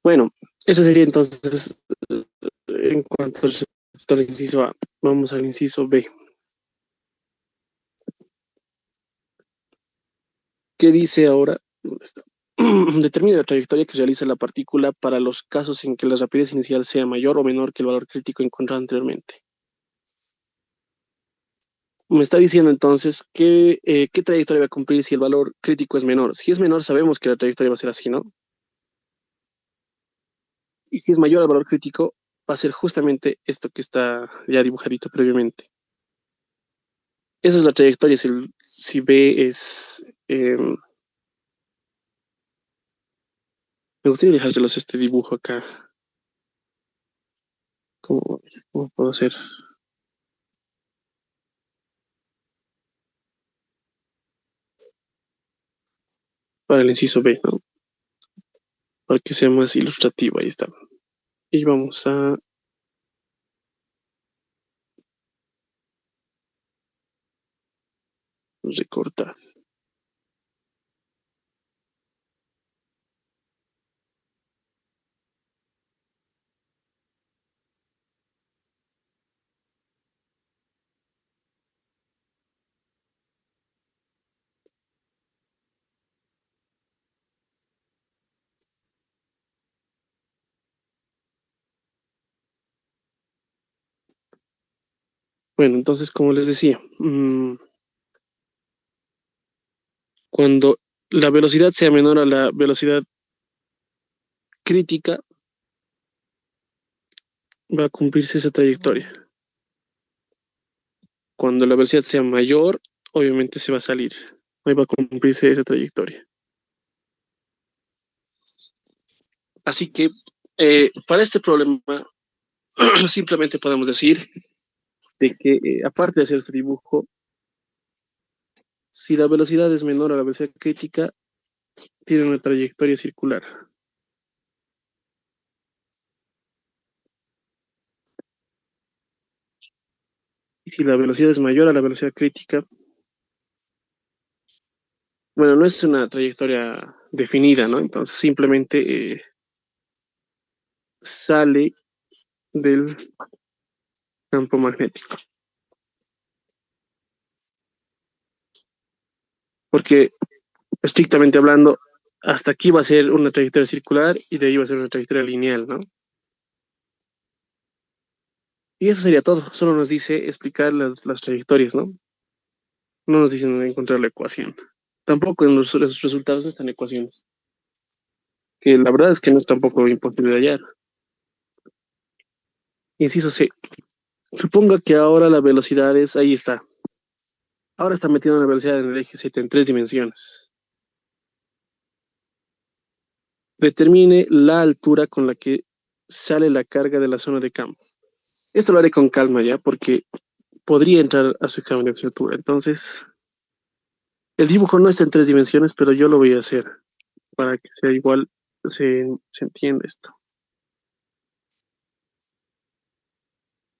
Speaker 1: Bueno, eso sería entonces en cuanto al inciso A. Vamos al inciso B. ¿Qué dice ahora? ¿Dónde está? Determina la trayectoria que realiza la partícula para los casos en que la rapidez inicial sea mayor o menor que el valor crítico encontrado anteriormente. Me está diciendo entonces qué trayectoria va a cumplir si el valor crítico es menor. Si es menor, sabemos que la trayectoria va a ser así, ¿no? Y si es mayor al valor crítico, va a ser justamente esto que está ya dibujadito previamente. Esa es la trayectoria si B es... me gustaría dejárselos este dibujo acá. ¿Cómo puedo hacer? Para el inciso B, ¿no? Para que sea más ilustrativo, ahí está. Y vamos a recortar. Bueno, entonces, como les decía, cuando la velocidad sea menor a la velocidad crítica, va a cumplirse esa trayectoria. Cuando la velocidad sea mayor, obviamente se va a salir. Ahí va a cumplirse esa trayectoria. Así que para este problema, simplemente podemos decir de que, aparte de hacer este dibujo, si la velocidad es menor a la velocidad crítica, tiene una trayectoria circular. Y si la velocidad es mayor a la velocidad crítica, bueno, no es una trayectoria definida, ¿no? Entonces simplemente sale del campo magnético. Porque estrictamente hablando, hasta aquí va a ser una trayectoria circular y de ahí va a ser una trayectoria lineal, ¿no? Y eso sería todo. Solo nos dice explicar las trayectorias, ¿no? No nos dicen encontrar la ecuación. Tampoco en los resultados no están ecuaciones. Que la verdad es que no es tampoco imposible de hallar. Inciso C. Suponga que ahora la velocidad es, ahí está. Ahora está metiendo la velocidad en el eje Z en 3 dimensiones. Determine la altura con la que sale la carga de la zona de campo. Esto lo haré con calma ya, porque podría entrar a su examen de asignatura. Entonces, el dibujo no está en tres dimensiones, pero yo lo voy a hacer para que sea igual, se entienda esto.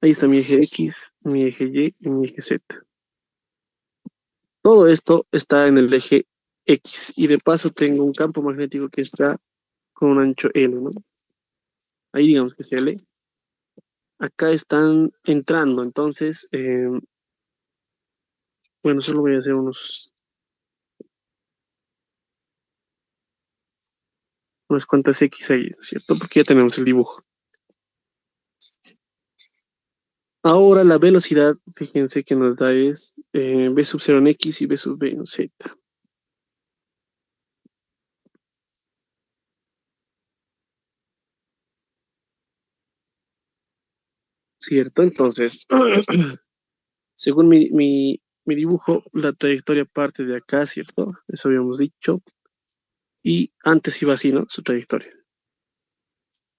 Speaker 1: Ahí está mi eje X, mi eje Y y mi eje Z. Todo esto está en el eje X y de paso tengo un campo magnético que está con un ancho L, ¿no? Ahí digamos que es L. Acá están entrando, entonces, bueno, solo voy a hacer unas cuantas X ahí, ¿cierto? Porque ya tenemos el dibujo. Ahora la velocidad, fíjense que nos da es B sub 0 en X y B sub B en Z, ¿cierto? Entonces, según mi dibujo, la trayectoria parte de acá, ¿cierto? Eso habíamos dicho. Y antes iba así, ¿no? Su trayectoria.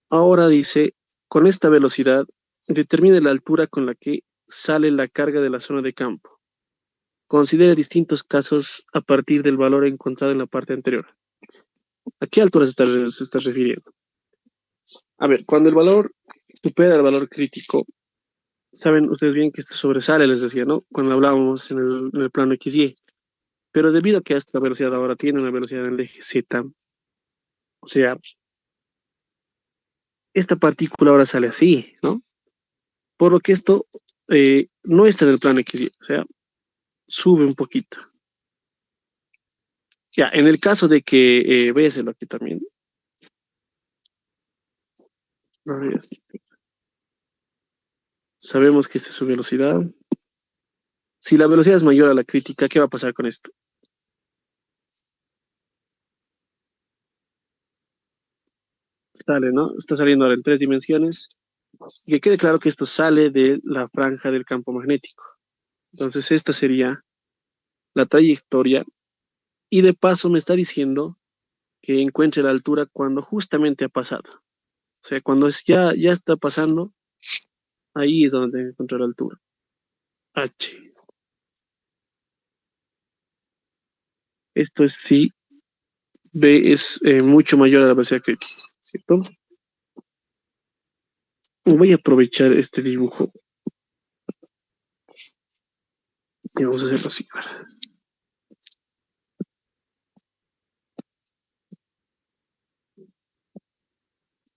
Speaker 1: Ahora dice, con esta velocidad, determine la altura con la que sale la carga de la zona de campo. Considere distintos casos a partir del valor encontrado en la parte anterior. ¿A qué altura se está refiriendo? A ver, cuando el valor supera el valor crítico, saben ustedes bien que esto sobresale, les decía, ¿no? Cuando hablábamos en el plano XY. Pero debido a que esta velocidad ahora tiene una velocidad en el eje Z, o sea, esta partícula ahora sale así, ¿no? Por lo que esto no está en el plano XY, o sea, sube un poquito. Ya, en el caso de que, véaselo aquí también, no, sabemos que esta es su velocidad. Si la velocidad es mayor a la crítica, ¿qué va a pasar con esto? Sale, ¿no? Está saliendo ahora en tres dimensiones. Y que quede claro que esto sale de la franja del campo magnético. Entonces, esta sería la trayectoria. Y de paso me está diciendo que encuentre la altura cuando justamente ha pasado. O sea, cuando ya está pasando, ahí es donde tengo que encontrar la altura. H. Esto es si B es mucho mayor a la velocidad crítica, ¿cierto? Voy a aprovechar este dibujo y vamos a hacerlo así.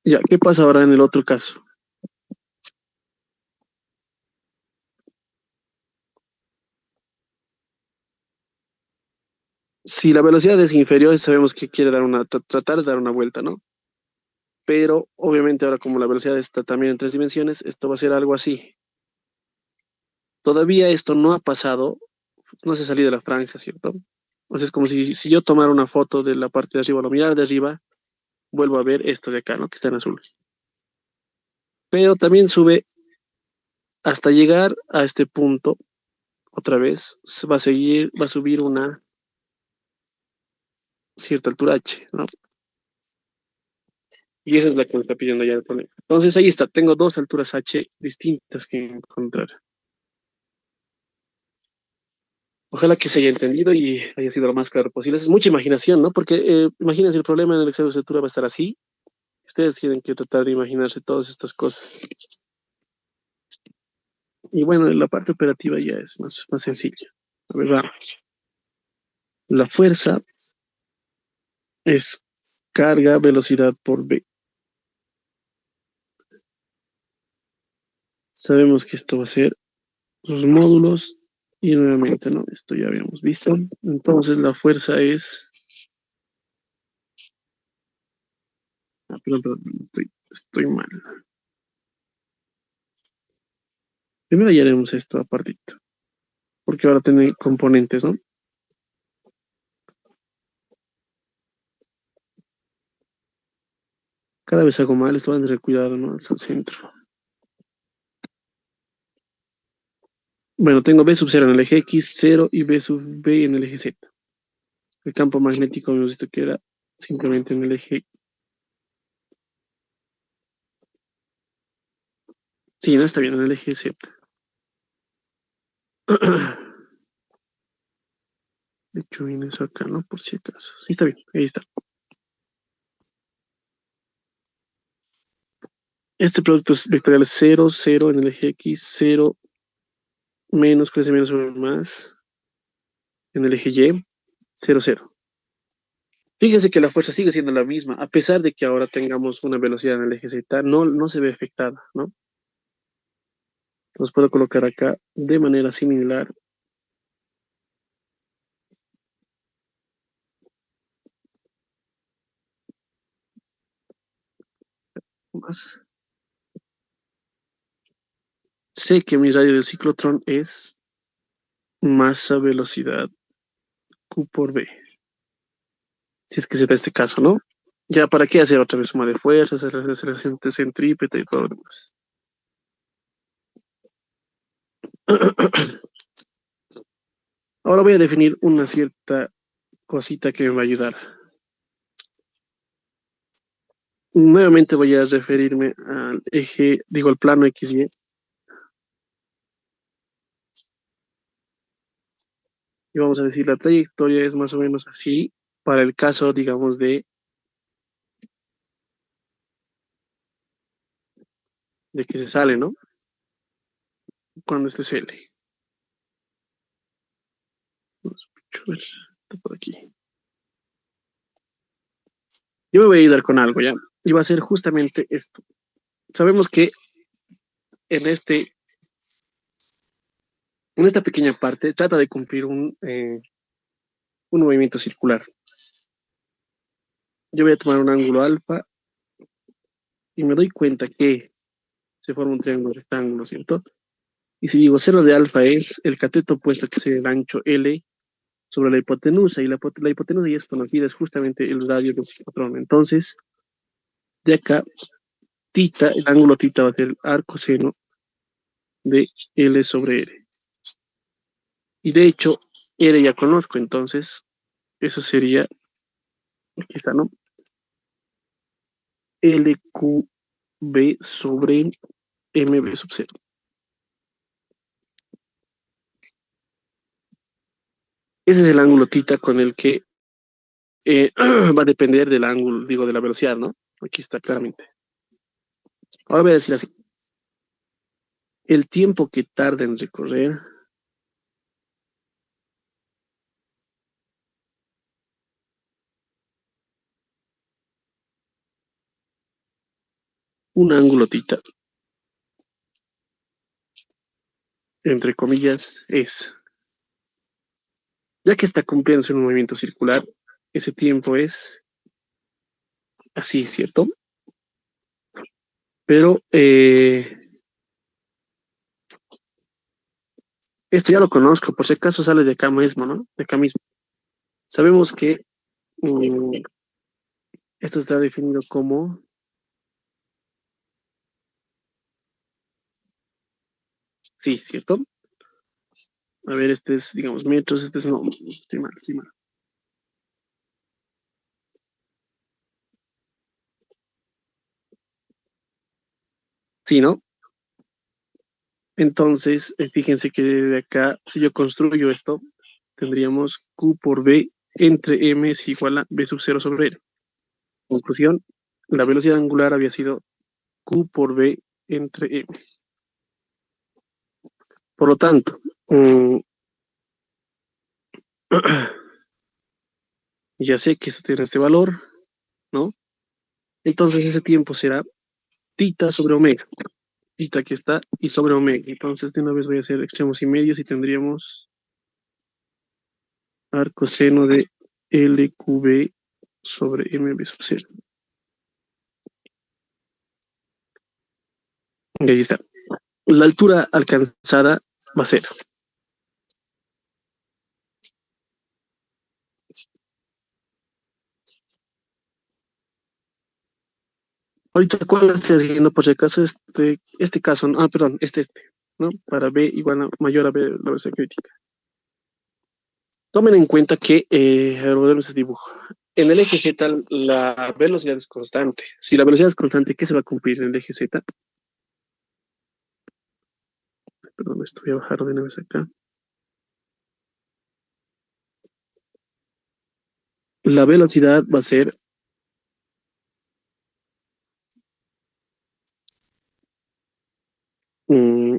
Speaker 1: Ya, ¿qué pasa ahora en el otro caso? Si la velocidad es inferior, sabemos que quiere dar tratar de dar una vuelta, ¿no? Pero obviamente ahora como la velocidad está también en tres dimensiones, esto va a ser algo así. Todavía esto no ha pasado, no se salido de la franja, ¿cierto? Entonces es como si yo tomara una foto de la parte de arriba, lo mirar de arriba, vuelvo a ver esto de acá, ¿no? Que está en azul. Pero también sube hasta llegar a este punto, otra vez, va a subir una cierta altura h, ¿no? Y esa es la que me está pidiendo ya el problema. Entonces ahí está, tengo dos alturas h distintas que encontrar. Ojalá que se haya entendido y haya sido lo más claro posible. Es mucha imaginación, ¿no? Porque imagínense el problema en el examen de lectura va a estar así. Ustedes tienen que tratar de imaginarse todas estas cosas. Y bueno, la parte operativa ya es más sencilla. A ver, vamos. La fuerza es carga, velocidad por V. Sabemos que esto va a ser los módulos y nuevamente, ¿no? Esto ya habíamos visto. Entonces la fuerza es... Ah, perdón, estoy mal. Primero ya haremos esto apartito, porque ahora tiene componentes, ¿no? Cada vez hago mal, esto va a tener cuidado, ¿no? Al centro. Bueno, tengo B sub 0 en el eje X, 0 y B sub B en el eje Z. El campo magnético hemos visto que era simplemente en el eje Sí, no está bien en el eje Z. De hecho, viene eso acá, ¿no? Por si acaso. Sí, está bien, ahí está. Este producto vectorial es 0, 0 en el eje X, 0 menos crece menos sobre más en el eje Y, 0, 0. Fíjense que la fuerza sigue siendo la misma, a pesar de que ahora tengamos una velocidad en el eje Z, no se ve afectada, ¿no? Los puedo colocar acá de manera similar. Más. Sé que mi radio del ciclotrón es masa velocidad Q por B. Si es que se da este caso, ¿no? Ya, ¿para qué hacer otra vez suma de fuerzas, aceleración centrípeta y todo lo demás? Ahora voy a definir una cierta cosita que me va a ayudar. Nuevamente voy a referirme al eje, digo, al plano XY. Y vamos a decir, la trayectoria es más o menos así para el caso, digamos, de que se sale, ¿no? Cuando este es L. Vamos a ver, está por aquí. Yo me voy a ayudar con algo, ¿ya? Y va a ser justamente esto. Sabemos que en en esta pequeña parte trata de cumplir un movimiento circular. Yo voy a tomar un ángulo alfa y me doy cuenta que se forma un triángulo rectángulo, ¿cierto? Y si digo 0 de alfa es el cateto opuesto, que es el ancho L, sobre la hipotenusa, y la hipotenusa ya es conocida, es justamente el radio del ciclotrón. Entonces, de acá, tita, el ángulo tita va a ser el arco seno de L sobre R. Y de hecho, R ya conozco, entonces, eso sería, aquí está, ¿no? LQB sobre MB sub 0. Ese es el ángulo tita con el que va a depender del ángulo, digo, de la velocidad, ¿no? Aquí está claramente. Ahora voy a decir así. El tiempo que tarda en recorrer un ángulo tita, entre comillas, es, ya que está cumpliéndose un movimiento circular, ese tiempo es así, ¿cierto? Pero esto ya lo conozco, por si acaso sale de acá mismo, ¿no? De acá mismo. Sabemos que um, esto está definido como, sí, ¿cierto? A ver, este es, digamos, metros, este es, no, estoy mal, estoy mal. Sí, ¿no? Entonces, fíjense que de acá, si yo construyo esto, tendríamos Q por B entre M es igual a B sub 0 sobre R. Conclusión, la velocidad angular había sido Q por B entre M. Por lo tanto, ya sé que esto tiene este valor, ¿no? Entonces ese tiempo será tita sobre omega. Tita aquí está y sobre omega. Entonces de una vez voy a hacer extremos y medios y tendríamos arco seno de LQB sobre MB sub 0. Y ahí está. La altura alcanzada va a ser. Ahorita, ¿cuál estoy haciendo? Por si acaso, este caso, ¿no? Perdón, ¿no? Para B igual a mayor a B, la velocidad crítica. Tomen en cuenta que, a ver, volvemos a dibujo. En el eje Z la velocidad es constante. Si la velocidad es constante, ¿qué se va a cumplir en el eje Z? perdón, esto voy a bajar de una vez acá. La velocidad va a ser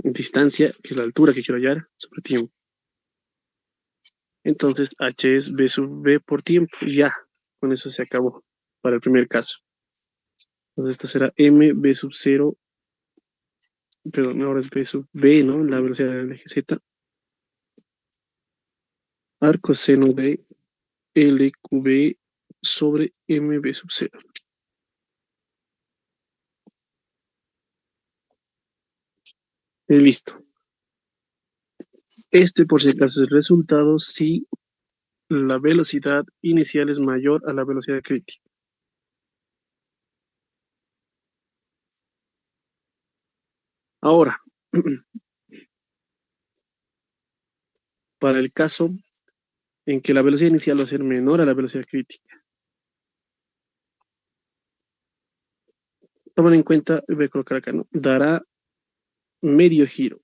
Speaker 1: distancia, que es la altura que quiero hallar, sobre tiempo. Entonces, h es b sub v por tiempo, y ya, con eso se acabó para el primer caso. Entonces, esto será m b sub 0, perdón, ahora es b sub v, ¿no? La velocidad del eje z, arco seno de LQB sobre MB sub 0. Y listo. Este, por si acaso, es el resultado si la velocidad inicial es mayor a la velocidad crítica. Ahora, para el caso en que la velocidad inicial va a ser menor a la velocidad crítica, tomen en cuenta, voy a colocar acá, ¿no? Dará medio giro.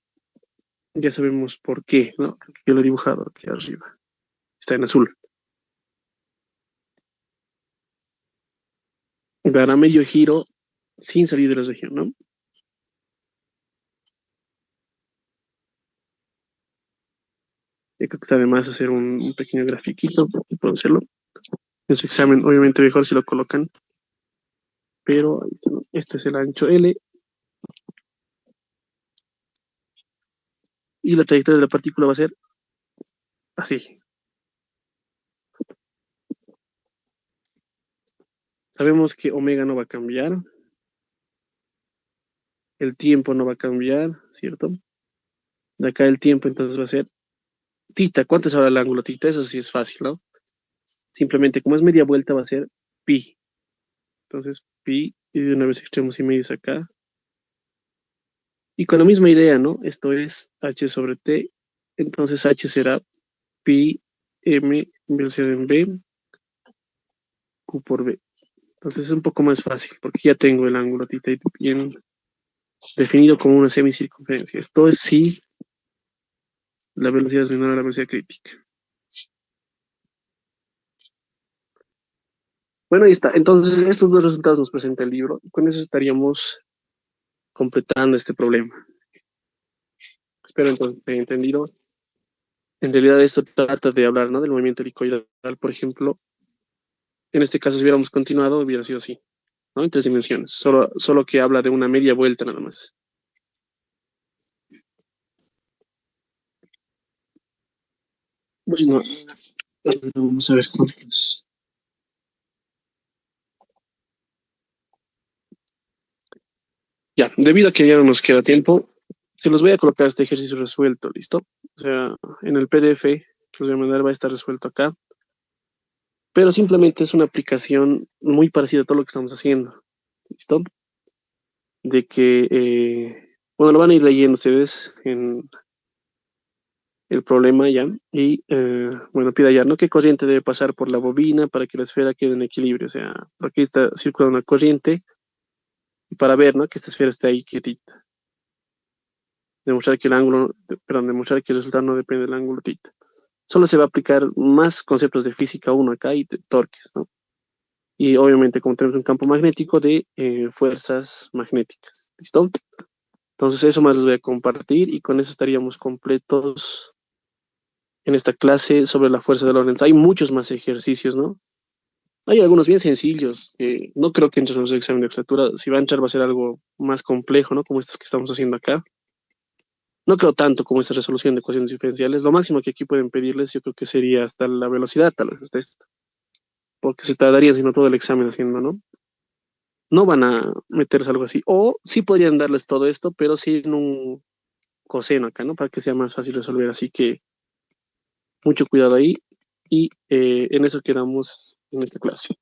Speaker 1: Ya sabemos por qué, ¿no? Yo lo he dibujado aquí arriba. Está en azul. Dará medio giro sin salir de la región, ¿no? Yo creo que está de más hacer un pequeño grafiquito, puedo hacerlo. En su examen, obviamente, mejor si lo colocan, pero ahí está, ¿no? Este es el ancho L y la trayectoria de la partícula va a ser así. Sabemos que omega no va a cambiar, el tiempo no va a cambiar, ¿cierto? De acá el tiempo entonces va a ser tita. ¿Cuánto es ahora el ángulo tita? Eso sí es fácil, ¿no? Simplemente como es media vuelta va a ser pi. Entonces pi y de una vez extremos y medios acá. Y con la misma idea, ¿no? Esto es h sobre t. Entonces h será pi m velocidad en b q por b. Entonces es un poco más fácil porque ya tengo el ángulo tita bien definido como una semicircunferencia. Esto es si la velocidad es menor a la velocidad crítica. Bueno, ahí está. Entonces, estos dos resultados nos presenta el libro. Con eso estaríamos completando este problema. Espero entonces que haya entendido. En realidad, esto trata de hablar, ¿no? Del movimiento helicoidal, por ejemplo. En este caso, si hubiéramos continuado, hubiera sido así, ¿no? En tres dimensiones. Solo que habla de una media vuelta nada más. Bueno, vamos a ver cuántos. Ya, debido a que ya no nos queda tiempo, se los voy a colocar este ejercicio resuelto, ¿listo? O sea, en el PDF que os voy a mandar va a estar resuelto acá, pero simplemente es una aplicación muy parecida a todo lo que estamos haciendo, ¿listo? De que, bueno, lo van a ir leyendo ustedes en el problema ya, y bueno, pida ya, ¿no? ¿Qué corriente debe pasar por la bobina para que la esfera quede en equilibrio? O sea, aquí está circulando una corriente, y para ver, ¿no? Que esta esfera esté ahí quietita. Demostrar que el ángulo, perdón, demostrar que el resultado no depende del ángulo tita. Solo se va a aplicar más conceptos de física 1 acá y de torques, ¿no? Y obviamente como tenemos un campo magnético de fuerzas magnéticas, ¿listo? Entonces eso más les voy a compartir y con eso estaríamos completos en esta clase sobre la fuerza de Lorentz. Hay muchos más ejercicios, ¿no? Hay algunos bien sencillos, no creo que entren en los exámenes de extratura. Si va a entrar va a ser algo más complejo, ¿no? Como estos que estamos haciendo acá. No creo tanto como esta resolución de ecuaciones diferenciales. Lo máximo que aquí pueden pedirles, yo creo que sería hasta la velocidad, tal vez hasta esto, porque se tardaría sino todo el examen haciendo, ¿no? No van a meterse algo así. O sí podrían darles todo esto, pero sin un coseno acá, ¿no? Para que sea más fácil resolver. Así que mucho cuidado ahí y en eso quedamos en esta clase.